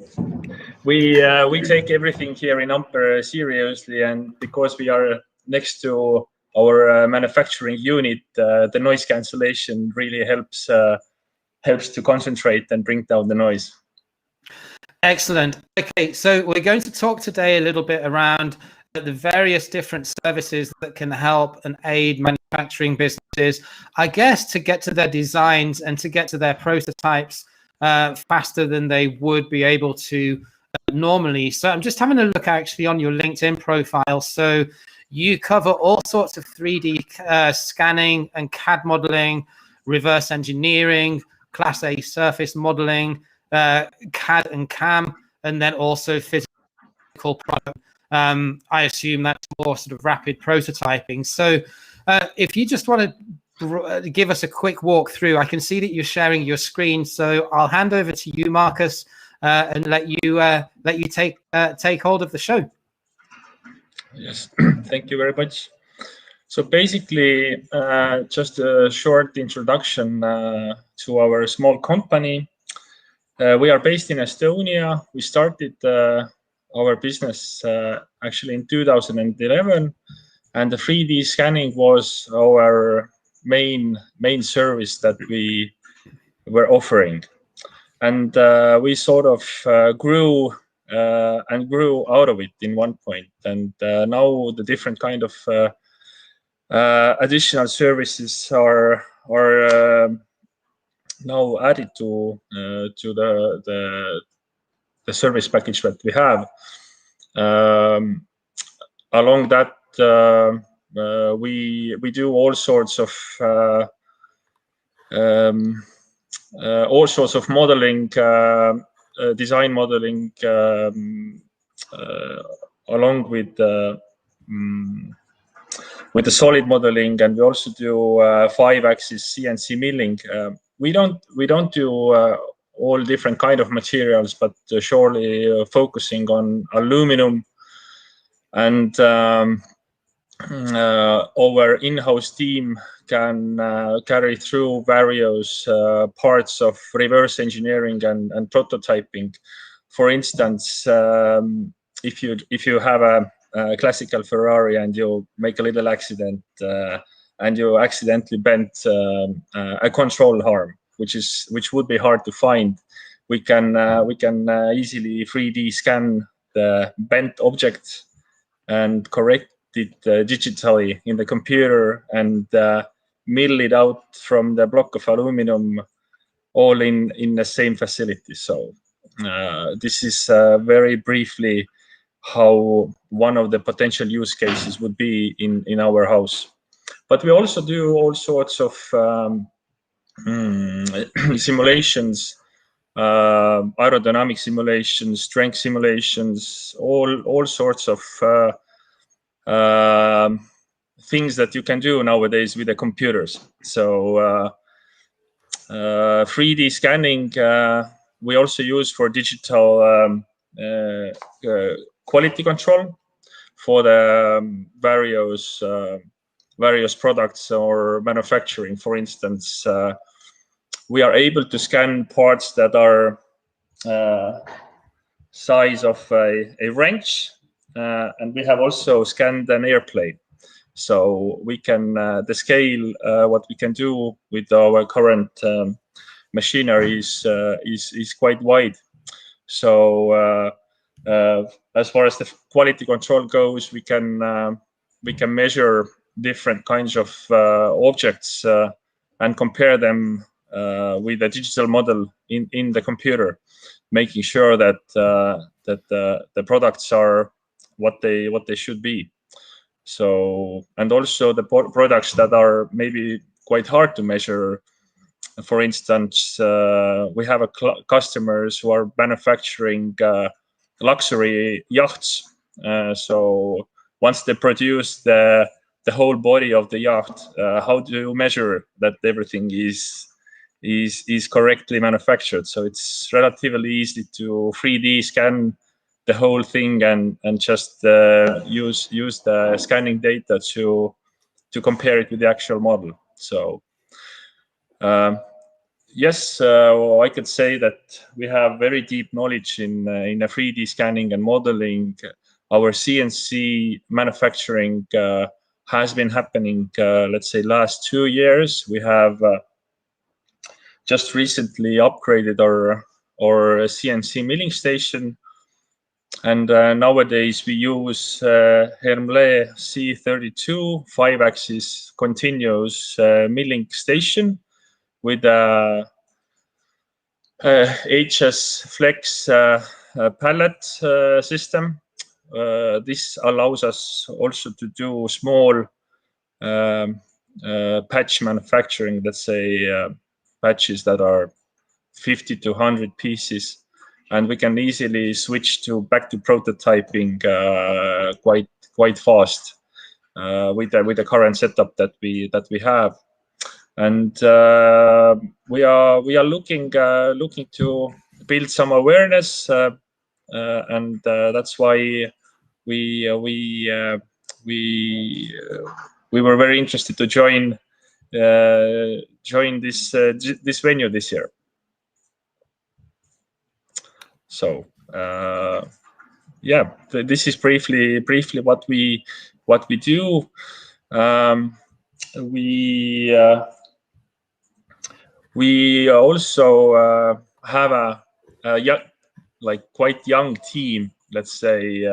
We take everything here in Amper seriously, and because we are next to our manufacturing unit, the noise cancellation really helps to concentrate and bring down the noise. Excellent. Okay, so we're going to talk today a little bit around the various different services that can help and aid manufacturing businesses, I guess, to get to their designs and to get to their prototypes faster than they would be able to normally. So I'm just having a look actually on your LinkedIn profile. So you cover all sorts of 3D scanning and CAD modeling, reverse engineering, Class A surface modeling, CAD and CAM, and then also physical product. I assume that's more sort of rapid prototyping. So if you just want to give us a quick walkthrough, I can see that you're sharing your screen. So I'll hand over to you, Marcus, and let you take hold of the show. Yes, thank you very much. So basically, just a short introduction to our small company. We are based in Estonia. We started our business actually in 2011, and the 3D scanning was our main service that we were offering. And we sort of grew out of it in one point. And now the different kind of additional services are now added to the service package that we have. Along that, we do all sorts of modeling, design modeling, along with the solid modeling, and we also do 5-axis CNC milling. We don't do all different kind of materials, but surely focusing on aluminum. And our in-house team can carry through various parts of reverse engineering and prototyping. For instance, if you have a classical Ferrari and you make a little accident and you accidentally bent a control arm, which would be hard to find, we can easily 3D scan the bent object and correct it digitally in the computer and mill it out from the block of aluminum, all in the same facility. So this is very briefly how one of the potential use cases would be in our house. But we also do all sorts of simulations, aerodynamic simulations, strength simulations, all sorts of things that you can do nowadays with the computers. So 3D scanning we also use for digital quality control for the various products or manufacturing. For instance, we are able to scan parts that are size of a wrench, and we have also scanned an airplane. So we can the scale what we can do with our current machinery is quite wide. So as far as the quality control goes, we can measure different kinds of objects and compare them with a digital model in the computer, making sure that the products are what they should be. So, and also the products that are maybe quite hard to measure. For instance, we have customers who are manufacturing luxury yachts. So once they produce the whole body of the yacht, how do you measure that everything is correctly manufactured? So it's relatively easy to 3D scan the whole thing and just use the scanning data to compare it with the actual model. So yes, I could say that we have very deep knowledge in a 3D scanning and modeling. Our CNC manufacturing has been happening, let's say, last 2 years. We have just recently upgraded our CNC milling station. And nowadays we use Hermle C32 5-axis continuous milling station with a HS Flex pallet system. This allows us also to do small patch manufacturing, let's say patches that are 50 to 100 pieces. And we can easily switch back to prototyping quite fast with the current setup that we have, and we are looking to build some awareness, and that's why we were very interested to join this venue this year. So yeah, this is briefly what we do. We also have a quite young team. Let's say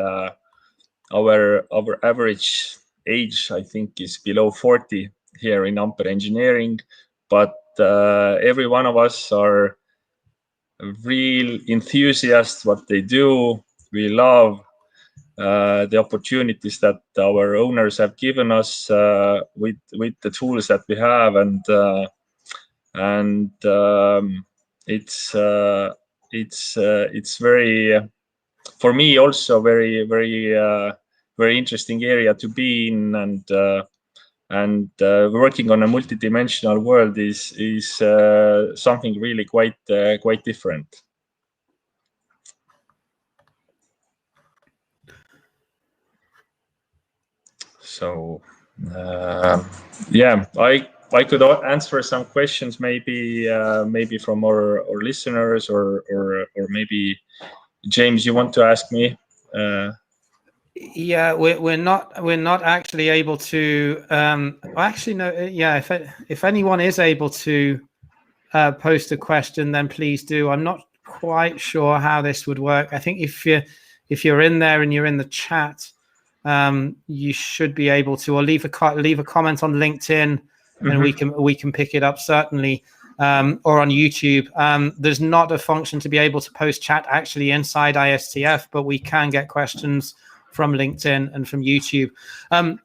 our average age, I think, is below 40 here in Ampere Engineering, but every one of us are real enthusiasts what they do. We love the opportunities that our owners have given us with the tools that we have, and it's very, for me also, very interesting area to be in, and working on a multidimensional world is something really quite different. So yeah, I could answer some questions maybe from our listeners, or maybe James, you want to ask me? Yeah, we're not actually able to. Actually, no. Yeah, if anyone is able to post a question, then please do. I'm not quite sure how this would work. I think if you're in there and you're in the chat, you should be able to, or leave a comment on LinkedIn, and we can pick it up certainly, or on YouTube. There's not a function to be able to post chat actually inside ISTF, but we can get questions from LinkedIn and from YouTube.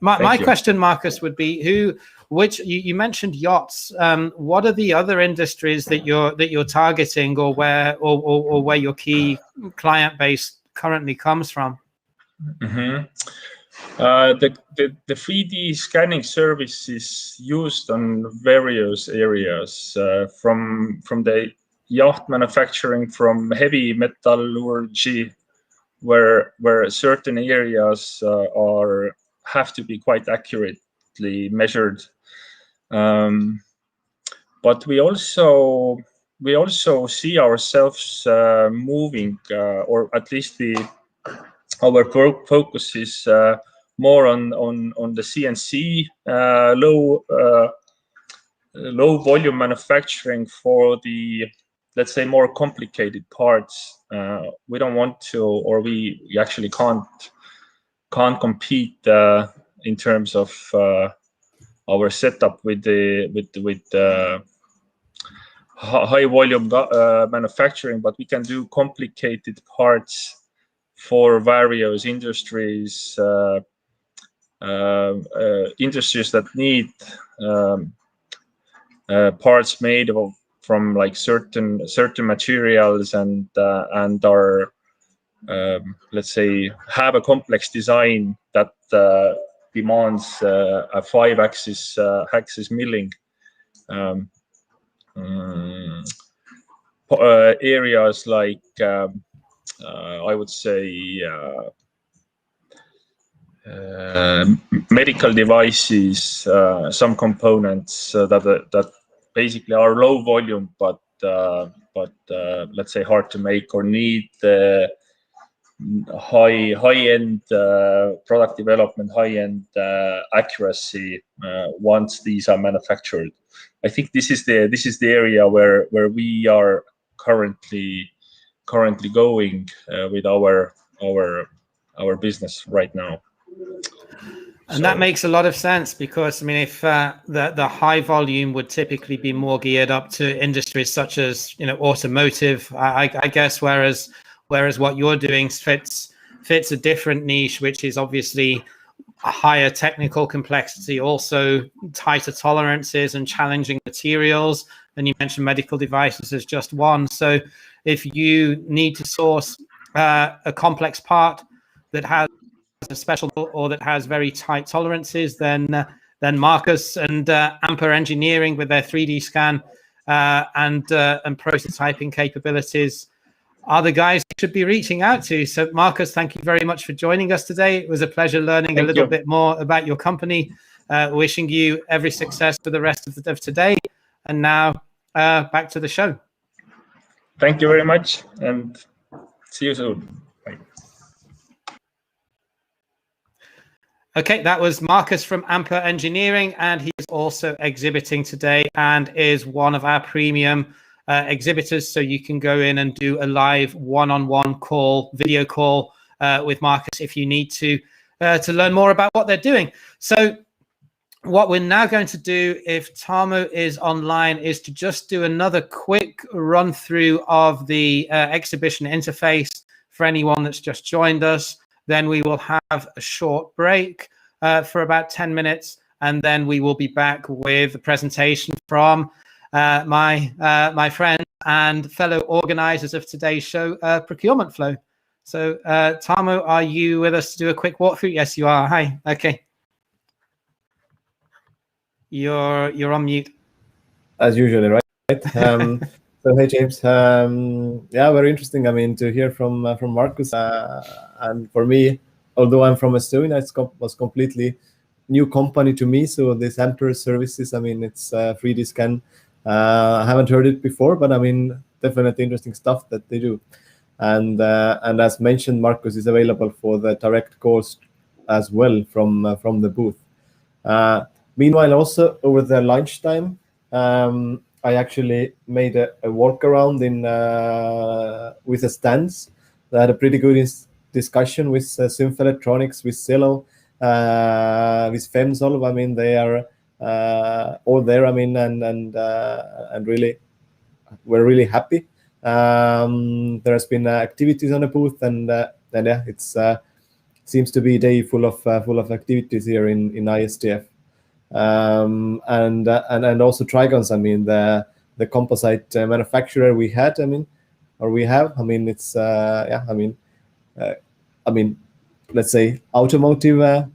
My question, Marcus, would be which you mentioned yachts. What are the other industries that you're targeting, or where your key client base currently comes from? The 3D scanning service is used on various areas, from the yacht manufacturing, from heavy metallurgy, where certain areas have to be quite accurately measured. But we also see ourselves moving, or at least our focus is more on the CNC, low volume manufacturing for the, let's say, more complicated parts. We don't want to, or we actually can't compete in terms of our setup with high volume manufacturing, but we can do complicated parts for various industries, industries that need parts made from like certain materials, and are let's say have a complex design that demands a 5-axis milling. Areas like I would say medical devices, some components that basically are low volume, but let's say hard to make, or need high-end product development, high-end accuracy once these are manufactured. I think this is the area where we are currently going with our business right now. And that makes a lot of sense, because I mean, if the high volume would typically be more geared up to industries such as automotive, I guess, whereas what you're doing fits a different niche, which is obviously a higher technical complexity, also tighter tolerances and challenging materials. And you mentioned medical devices as just one. So if you need to source a complex part that has a special, or that has very tight tolerances, then Marcus and Ampere Engineering with their 3D scan and prototyping capabilities are the guys you should be reaching out to. So Marcus, thank you very much for joining us today. It was a pleasure learning a little bit more about your company. Wishing you every success for the rest of today. And now back to the show. Thank you very much, and see you soon. Bye. Okay, that was Marcus from Ampere Engineering, and he's also exhibiting today and is one of our premium exhibitors. So you can go in and do a live one-on-one call, video call with Marcus if you need to. to learn more about what they're doing. So what we're now going to do, if Tarmo is online, is to just do another quick run through of the exhibition interface for anyone that's just joined us. Then we will have a short break for about 10 minutes, and then we will be back with a presentation from my friend and fellow organizers of today's show, Procurement Flow. So Tarmo, are you with us to do a quick walkthrough? Yes, you are. Hi. Okay. You're on mute. As usual, right? So hey, James. Yeah, very interesting. I mean, to hear from Markus, and for me, although I'm from Estonia, it was completely new company to me. So this Ampere services, I mean, it's 3D scan. I haven't heard it before, but I mean, definitely interesting stuff that they do. And as mentioned, Markus is available for the direct calls as well from the booth. Meanwhile, also over the lunchtime, I actually made a walk around with the stands. I had a pretty good discussion with Symph Electronics, with Cello, with Femsolve. I mean, they are all there. I mean, and really, we're really happy. There has been activities on the booth, and yeah, it's seems to be a day full of activities here in ISTF. And also Trigons. I mean, the composite manufacturer we had. I mean, or we have. I mean, it's yeah. I mean, let's say automotive,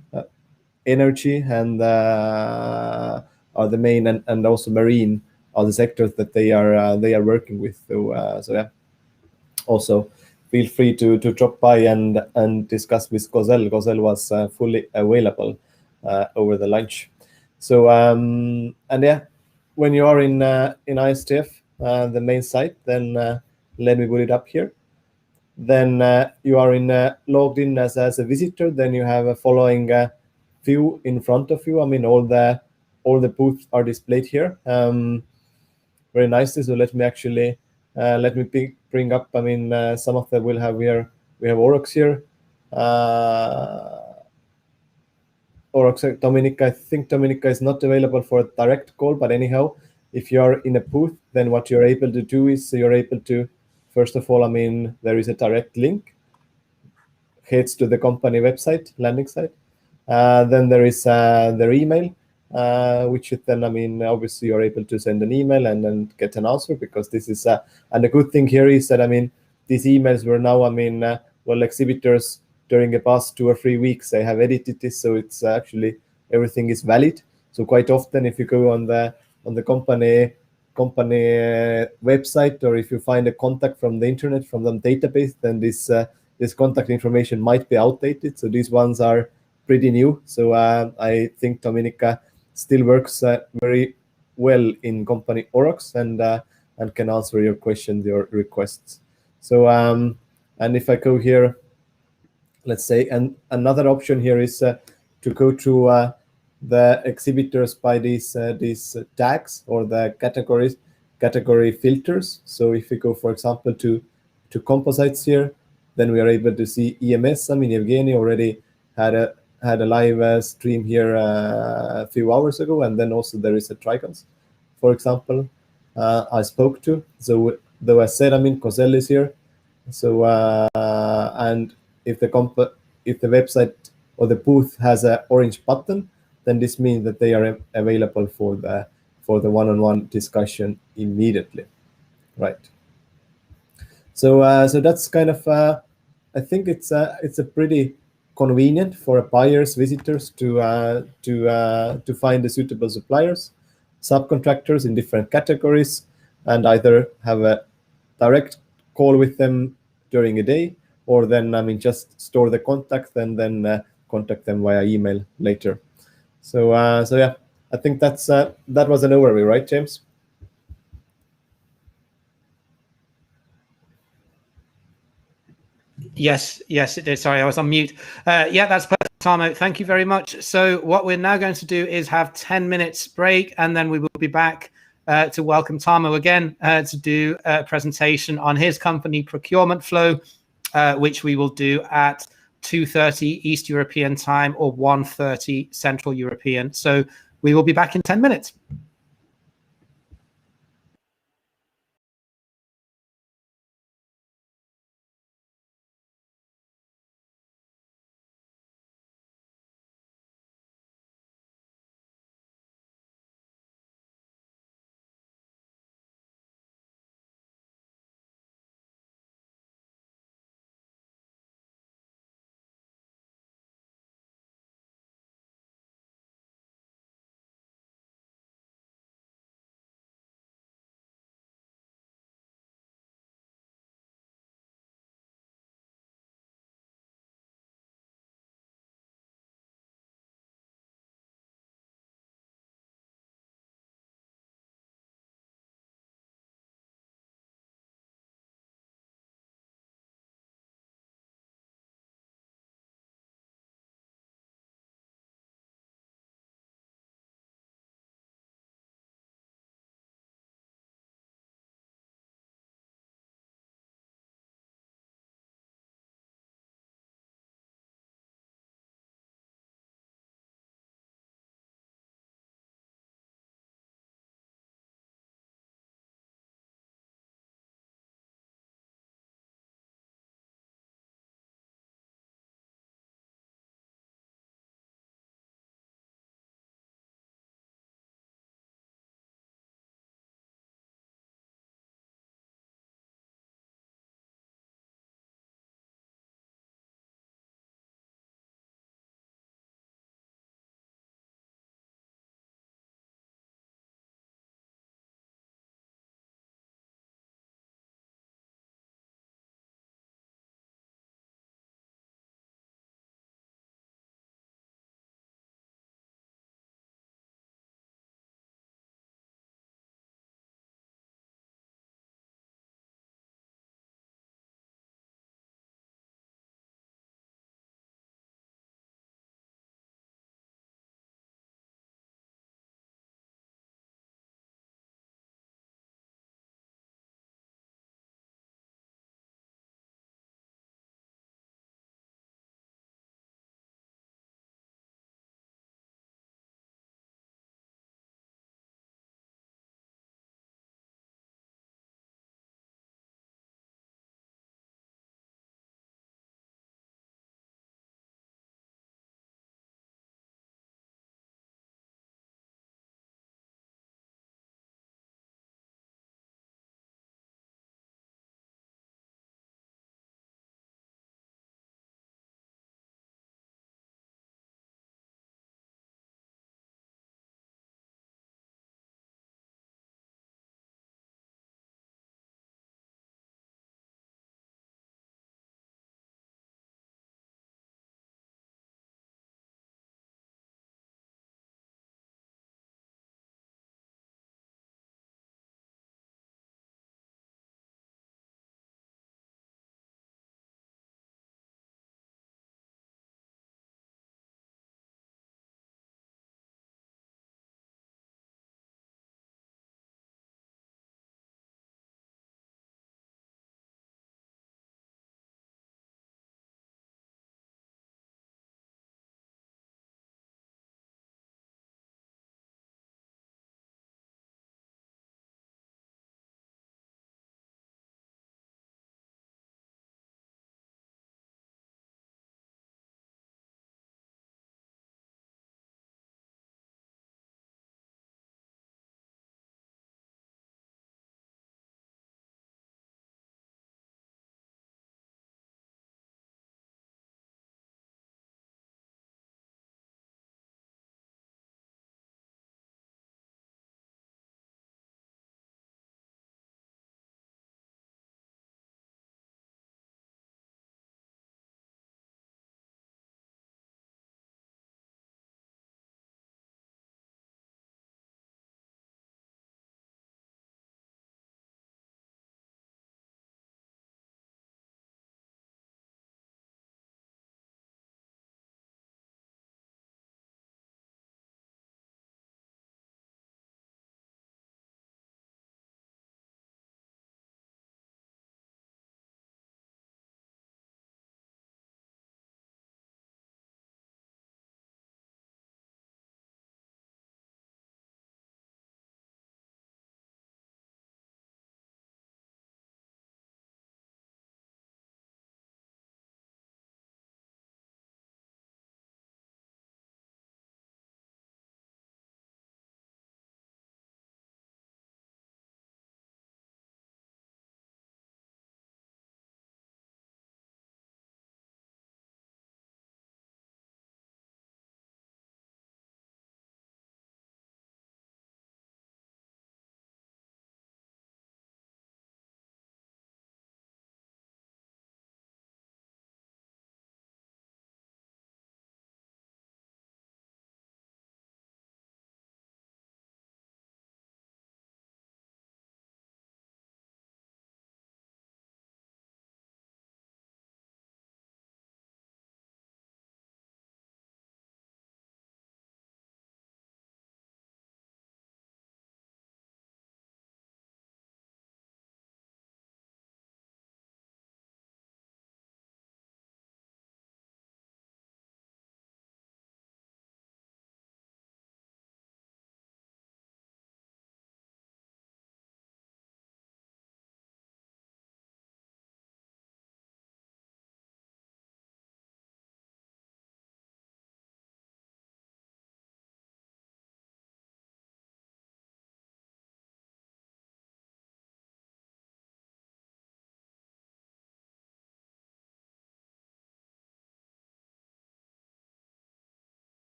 energy, and are the main, and also marine are the sectors that they are working with. So yeah. Also, feel free to drop by and discuss with Gozell. Gozell was fully available over the lunch. So and yeah, when you are in ISTF, the main site, then let me put it up here. Then you are logged in as a visitor. Then you have a following view in front of you. I mean, all the booths are displayed here very nicely. So let me actually bring up. I mean, some of them will have here. We have Aurox here. Aurox, Dominica. I think Dominica is not available for a direct call, but anyhow, if you are in a booth, then what you're able to do is you're able to, first of all, I mean, there is a direct link, heads to the company website, landing site. Then there is their email, which then, I mean, obviously you're able to send an email and then get an answer, because this is, and the good thing here is that, I mean, these emails were now, I mean, well, exhibitors during the past 2 or 3 weeks, they have edited this, so it's actually everything is valid. So quite often, if you go on the company website, or if you find a contact from the internet, from the database, then this contact information might be outdated. So these ones are pretty new. So I think Dominica still works very well in company Aurox, and can answer your questions, your requests. So and if I go here, let's say, and another option here is to go to the exhibitors by these tags, or the category filters. So if we go, for example, to composites here, then we are able to see EMS. I mean, Evgeny already had a live stream here a few hours ago, and then also there is a Trigons, for example, I spoke to. So though I said, I mean, Gozell is here. So and if the website or the booth has an orange button, then this means that they are available for the one-on-one discussion immediately, right? So so that's kind of I think it's a pretty convenient for buyers, visitors to find the suitable suppliers, subcontractors in different categories, and either have a direct call with them during a day, or then, I mean, just store the contact and then contact them via email later. So so yeah, I think that was an overview, right, James? Yes, it did. Sorry, I was on mute. Yeah, that's perfect, Tarmo. Thank you very much. So what we're now going to do is have 10 minutes break, and then we will be back to welcome Tarmo again to do a presentation on his company, Procurement Flow, which we will do at 2:30 East European time or 1:30 Central European. So we will be back in 10 minutes.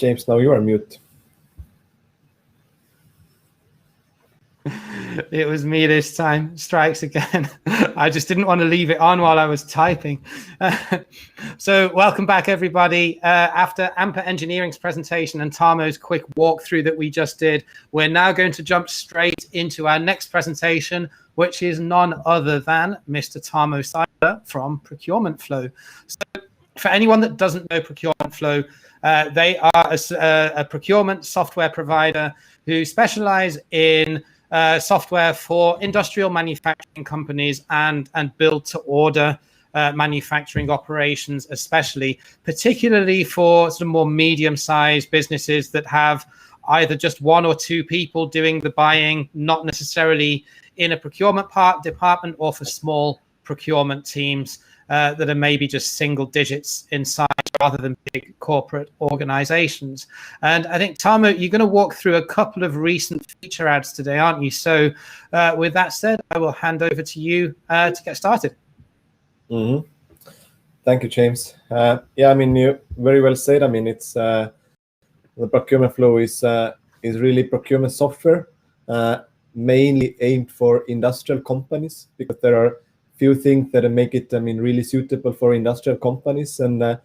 James, now you are mute. It was me this time. Strikes again. I just didn't want to leave it on while I was typing. So welcome back, everybody. After Amper Engineering's presentation and Tarmo's quick walkthrough that we just did, we're now going to jump straight into our next presentation, which is none other than Mr. Tarmo Seidler from Procurement Flow. So for anyone that doesn't know Procurement Flow, they are a procurement software provider who specialize in software for industrial manufacturing companies and build to order manufacturing operations, especially, particularly for some more medium-sized businesses that have either just one or two people doing the buying, not necessarily in a procurement department, or for small procurement teams that are maybe just single digits in size rather than big corporate organizations. And I think, Tarmo, you're going to walk through a couple of recent feature ads today, aren't you? So with that said, I will hand over to you to get started. Mm-hmm. Thank you, James. Yeah, I mean, you very well said. I mean, it's the Procurement Flow is really procurement software, mainly aimed for industrial companies, because there are few things that make it, I mean, really suitable for industrial companies, and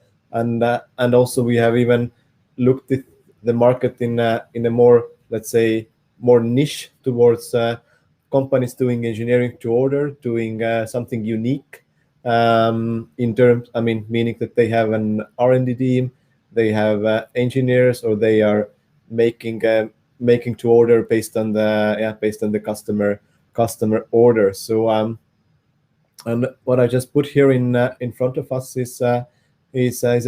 also we have even looked at the market in a more, let's say, more niche towards companies doing engineering to order, doing something unique in terms, I mean, meaning that they have an R&D team, they have engineers, or they are making to order based on the customer order. So and what I just put here in front of us is a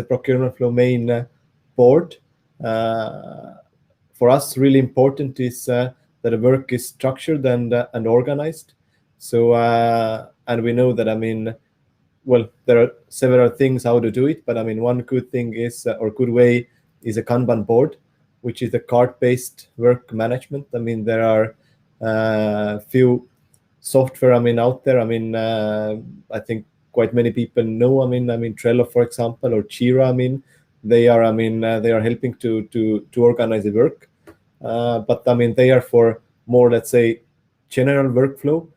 Procurement Flow main board. For us, really important is that the work is structured and organized. So and we know that, I mean, well, there are several things how to do it, but I mean, one good thing is, or good way is a Kanban board, which is a card-based work management. I mean, there are few software, I mean, out there. I mean, I think quite many people know. I mean, Trello, for example, or Jira. I mean, they are helping to organize the work. But I mean, they are for more, let's say, general workflow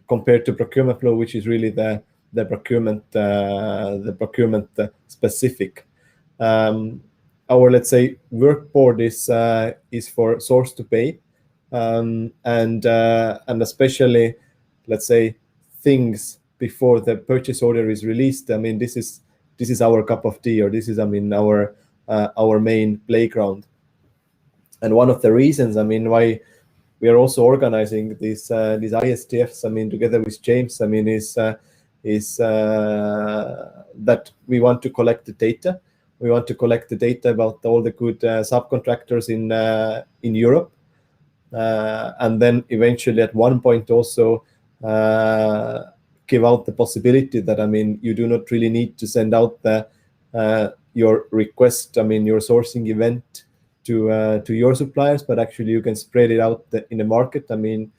compared to Procurement Flow, which is really the procurement specific. Our, let's say, work board is for source to pay. And especially, let's say, things before the purchase order is released. I mean, this is our cup of tea, or this is, I mean, our main playground. And one of the reasons, I mean, why we are also organizing these ISTFs, I mean, together with James, I mean, is that we want to collect the data. We want to collect the data about all the good subcontractors in Europe. And then eventually at one point also give out the possibility that, I mean, you do not really need to send out your request, I mean, your sourcing event to your suppliers, but actually you can spread it out in the market. I mean,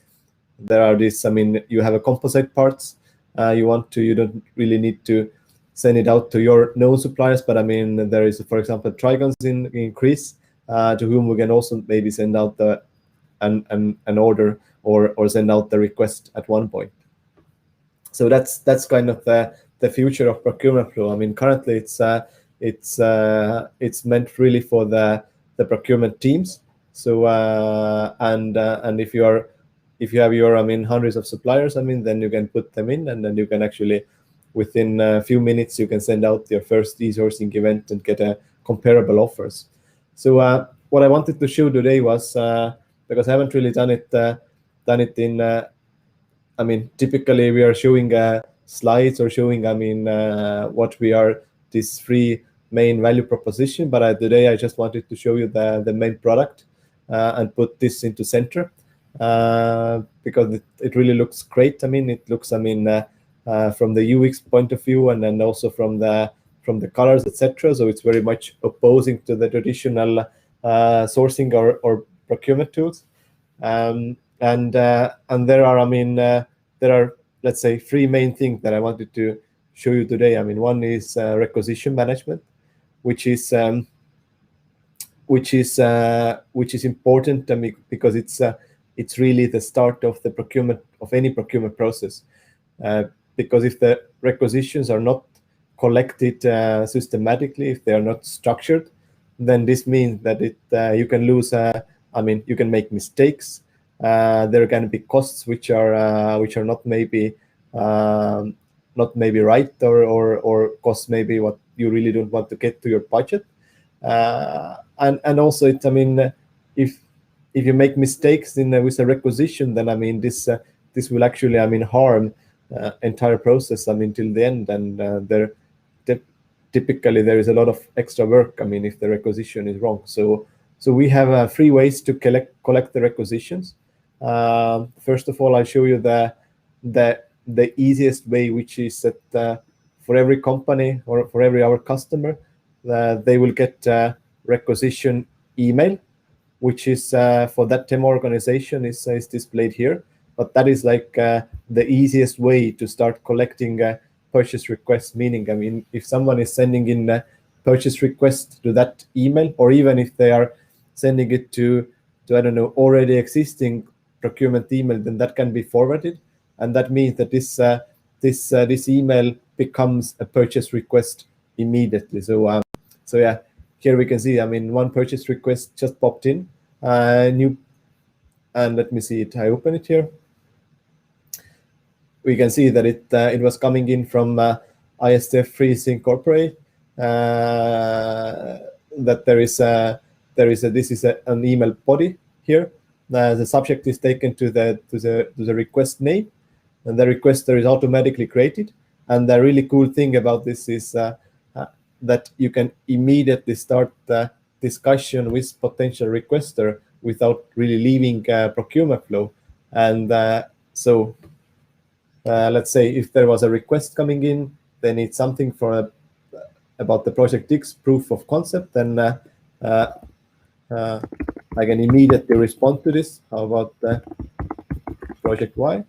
there are this, I mean, you have a composite parts. You don't really need to send it out to your known suppliers, but I mean, there is, for example, Trigons in Greece, to whom we can also maybe send out an order or send out the request at one point. So that's kind of the future of Procurement Flow. I mean, currently it's meant really for the procurement teams. So and if you have your, I mean, hundreds of suppliers, I mean, then you can put them in, and then you can actually, within a few minutes, you can send out your first e-sourcing event and get a comparable offers. So what I wanted to show today was, because I haven't really done it in, I mean, typically we are showing slides or showing, I mean, what we are, these three main value proposition, but today I just wanted to show you the main product and put this into center, because it really looks great. I mean, it looks, I mean, from the UX point of view, and then also from the colors, etc. So it's very much opposing to the traditional sourcing or procurement tools. And there are, I mean, let's say, three main things that I wanted to show you today. I mean, one is requisition management, which is important, because it's really the start of the procurement, of any procurement process. Because if the requisitions are not collected systematically, if they are not structured, then this means that you can lose. You can make mistakes. There can be costs which are not maybe right, or costs maybe what you really don't want to get to your budget. And also if you make mistakes with a requisition, then this will actually harm entire process till the end, and typically there is a lot of extra work if the requisition is wrong. So we have 3 ways to collect the requisitions. First of all, I'll show you the easiest way, which is that for every company or for every our customer, they will get a requisition email, which is for that demo organization is displayed here. But that is like the easiest way to start collecting purchase requests. Meaning, if someone is sending in a purchase request to that email, or even if they are sending it to I don't know, already existing procurement email, then that can be forwarded, and that means that this email becomes a purchase request immediately. So yeah, here we can see, one purchase request just popped in, and let me see it. I open it here. We can see that it was coming in from ISTF Freezing Corporate. That there is an email body here. The subject is taken to the request name, and the requester is automatically created. And the really cool thing about this is that you can immediately start the discussion with potential requester without really leaving procurement flow. And so let's say if there was a request coming in, they need something about the project X proof of concept, then I can immediately respond to this. How about project Y?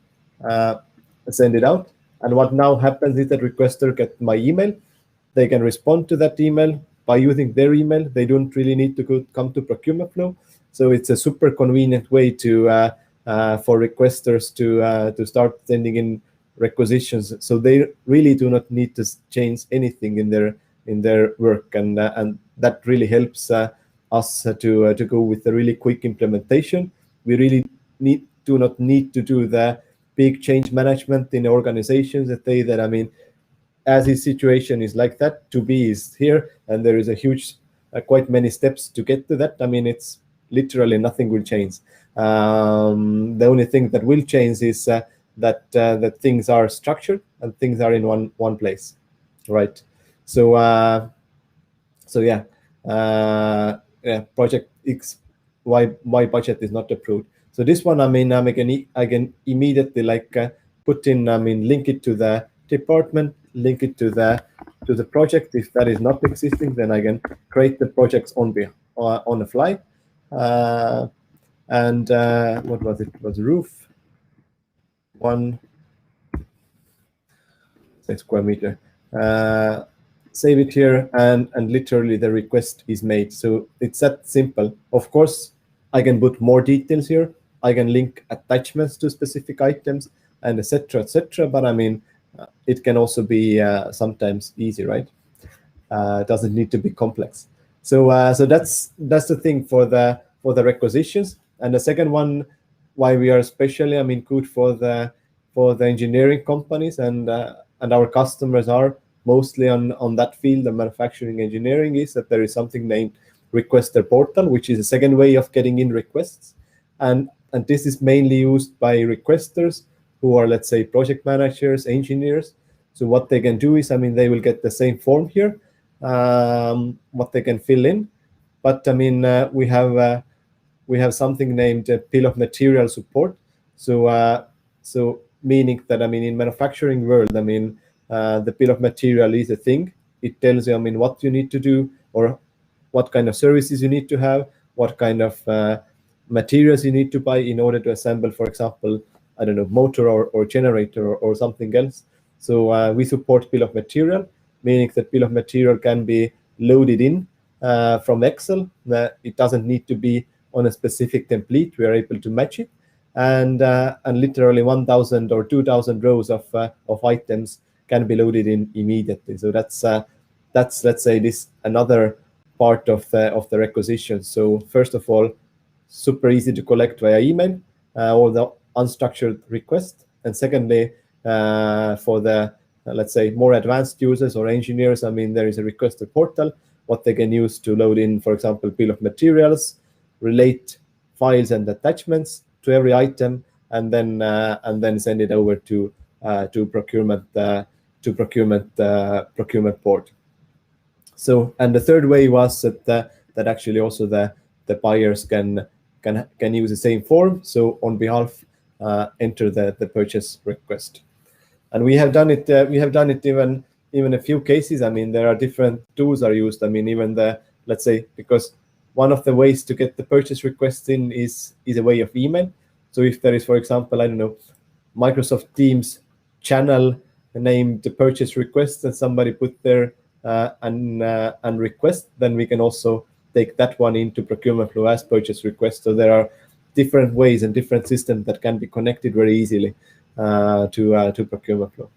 Send it out. And what now happens is that requester gets my email. They can respond to that email by using their email. They don't really need to come to procurement flow. So it's a super convenient way for requesters to start sending in requisitions. So they really do not need to change anything in their work, and that really helps us to go with a really quick implementation. We really do not need to do the big change management in organizations that as his situation is like that, to be is here, and there is a huge, quite many steps to get to that. It's literally nothing will change. The only thing that will change is that things are structured and things are in one place, right? So yeah, project X, Y budget is not approved. So this one, I can immediately put in, link it to the department, link it to the project. If that is not existing, then I can create the projects on the fly. And what was it? It was roof 1 square meter. Save it here, and literally the request is made. So it's that simple. Of course, I can put more details here. I can link attachments to specific items, and etc. But it can also be sometimes easy, right? It doesn't need to be complex. So that's the thing for the requisitions. And the second one, why we are especially good for the engineering companies, and our customers are mostly on that field, the manufacturing engineering, is that there is something named Requester Portal, which is a second way of getting in requests, and this is mainly used by requesters who are, let's say, project managers, engineers. So what they can do is, they will get the same form here, what they can fill in, but we have something named bill of material support. So meaning that in manufacturing world, the bill of material is a thing. It tells you what you need to do, or what kind of services you need to have, what kind of materials you need to buy in order to assemble, for example, I don't know, motor or generator or something else. So we support bill of material, meaning that bill of material can be loaded in from Excel. It doesn't need to be on a specific template. We are able to match it, and literally 1,000 or 2,000 rows of items can be loaded in immediately. So that's let's say this another part of the requisition. So first of all, super easy to collect via email all the unstructured requests, and secondly, for the let's say more advanced users or engineers, I mean, there is a requester portal what they can use to load in, for example, bill of materials, relate files and attachments to every item, and then send it over to procurement procurement board. So, and the third way was that actually also the buyers can use the same form. So on behalf, enter the purchase request, and we have done it. Even a few cases. I mean, there are different tools are used. I mean, even let's say, because one of the ways to get the purchase request in is a way of email. So if there is, for example, I don't know, Microsoft Teams channel named the purchase request, and somebody put there and request, then we can also take that one into procurement flow as purchase request. So there are different ways and different systems that can be connected very easily to procurement flow.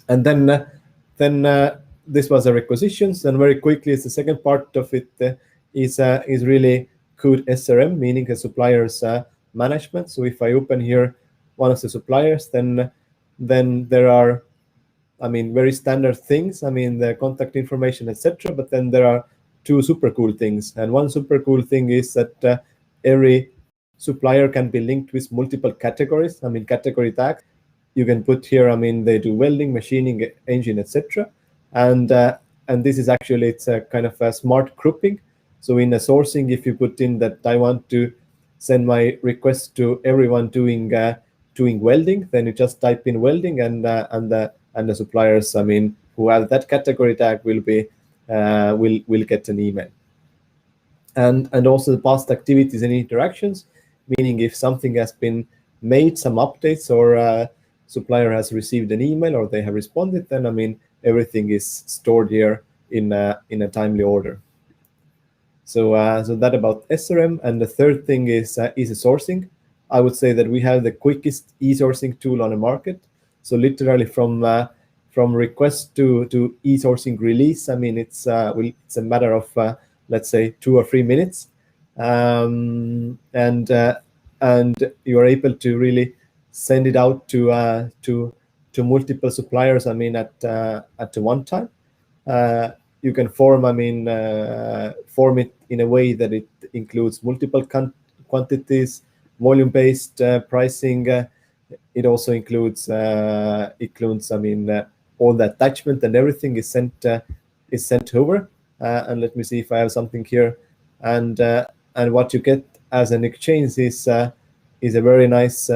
And then this was a requisitions. And very quickly, the second part of it is really good SRM, meaning a supplier's management. So if I open here one of the suppliers, then there are, I mean, very standard things. I mean, the contact information, etc. But then there are two super cool things. And one super cool thing is that every supplier can be linked with multiple categories. I mean, category tags. You can put here, I mean, they do welding, machining, engine, etc. And this is actually, it's a kind of a smart grouping. So in the sourcing, if you put in that I want to send my request to everyone doing welding, then you just type in welding, and the suppliers, I mean, who have that category tag will get an email. And also the past activities and interactions, meaning if something has been made, some updates, or supplier has received an email or they have responded, then I mean everything is stored here in a timely order. So that about SRM. And the third thing is sourcing. I would say that we have the quickest e-sourcing tool on the market. So literally from request to e-sourcing release, I mean it's a matter of let's say 2 or 3 minutes, and you are able to really send it out to multiple suppliers. I mean at one time. You can form it in a way that it includes multiple quantities, volume-based pricing. It also includes I mean all the attachment and everything is sent over. And let me see if I have something here. And what you get as an exchange is a very nice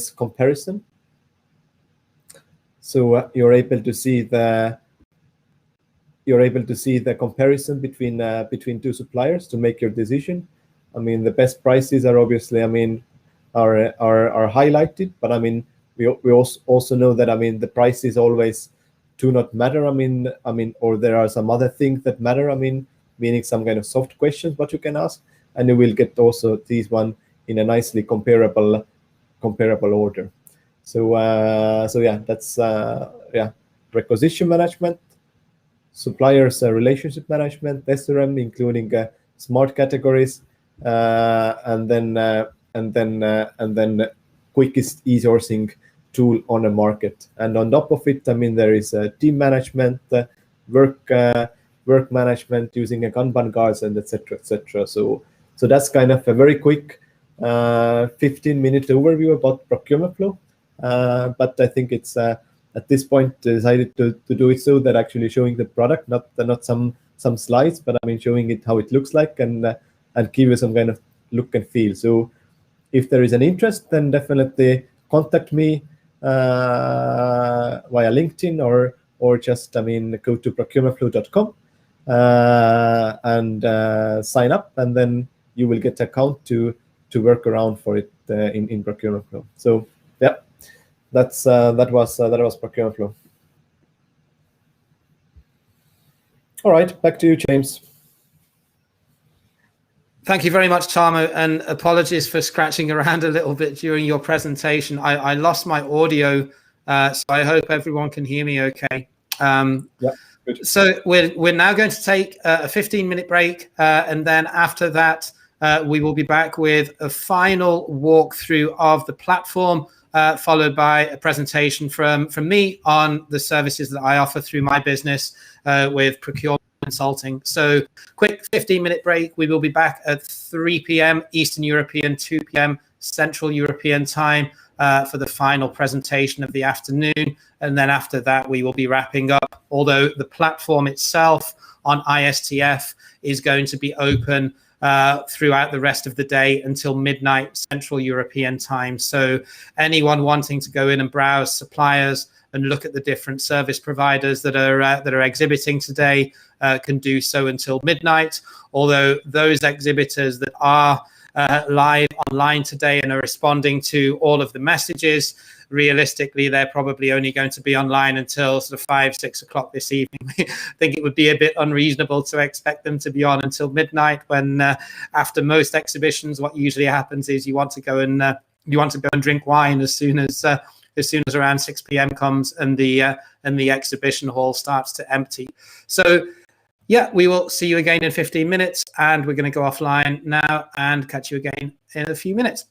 comparison. So you're able to see the comparison between two suppliers to make your decision. I mean, the best prices are obviously, I mean, are highlighted, but I mean, we also know that, I mean, the prices always do not matter. I mean, or there are some other things that matter. I mean, meaning some kind of soft questions what you can ask, and you will get also these one in a nicely comparable order. So yeah, that's requisition management, suppliers relationship management, SRM, including smart categories, and then quickest e-sourcing tool on the market. And on top of it, I mean, there is team management, work management using a Kanban cards, and etc. So that's kind of a very quick 15-minute overview about procurement flow. But I think it's at this point decided to do it so that actually showing the product, not some slides, but I mean showing it how it looks like, and give you some kind of look and feel. So if there is an interest, then definitely contact me via LinkedIn, or just, I mean, go to procurementflow.com and sign up, and then you will get an account to work around for it in procurement flow. So yeah, that was procurement flow. All right, back to you, James. Thank you very much, Tarmo, and apologies for scratching around a little bit during your presentation. I lost my audio, so I hope everyone can hear me okay. Yeah, good. So we're now going to take a 15-minute break, and then after that, we will be back with a final walkthrough of the platform, followed by a presentation from me on the services that I offer through my business with procurement consulting. So quick 15-minute break. We will be back at 3 p.m. Eastern European, 2 p.m. Central European time for the final presentation of the afternoon. And then after that, we will be wrapping up, although the platform itself on ISTF is going to be open throughout the rest of the day until midnight Central European time. So anyone wanting to go in and browse suppliers and look at the different service providers that are exhibiting today can do so until midnight. Although those exhibitors that are live online today and are responding to all of the messages, realistically, they're probably only going to be online until sort of 5, 6 o'clock this evening. I think it would be a bit unreasonable to expect them to be on until midnight when after most exhibitions, what usually happens is you want to go and drink wine as soon as around 6 p.m. comes and the exhibition hall starts to empty. So yeah, we will see you again in 15 minutes, and we're going to go offline now and catch you again in a few minutes.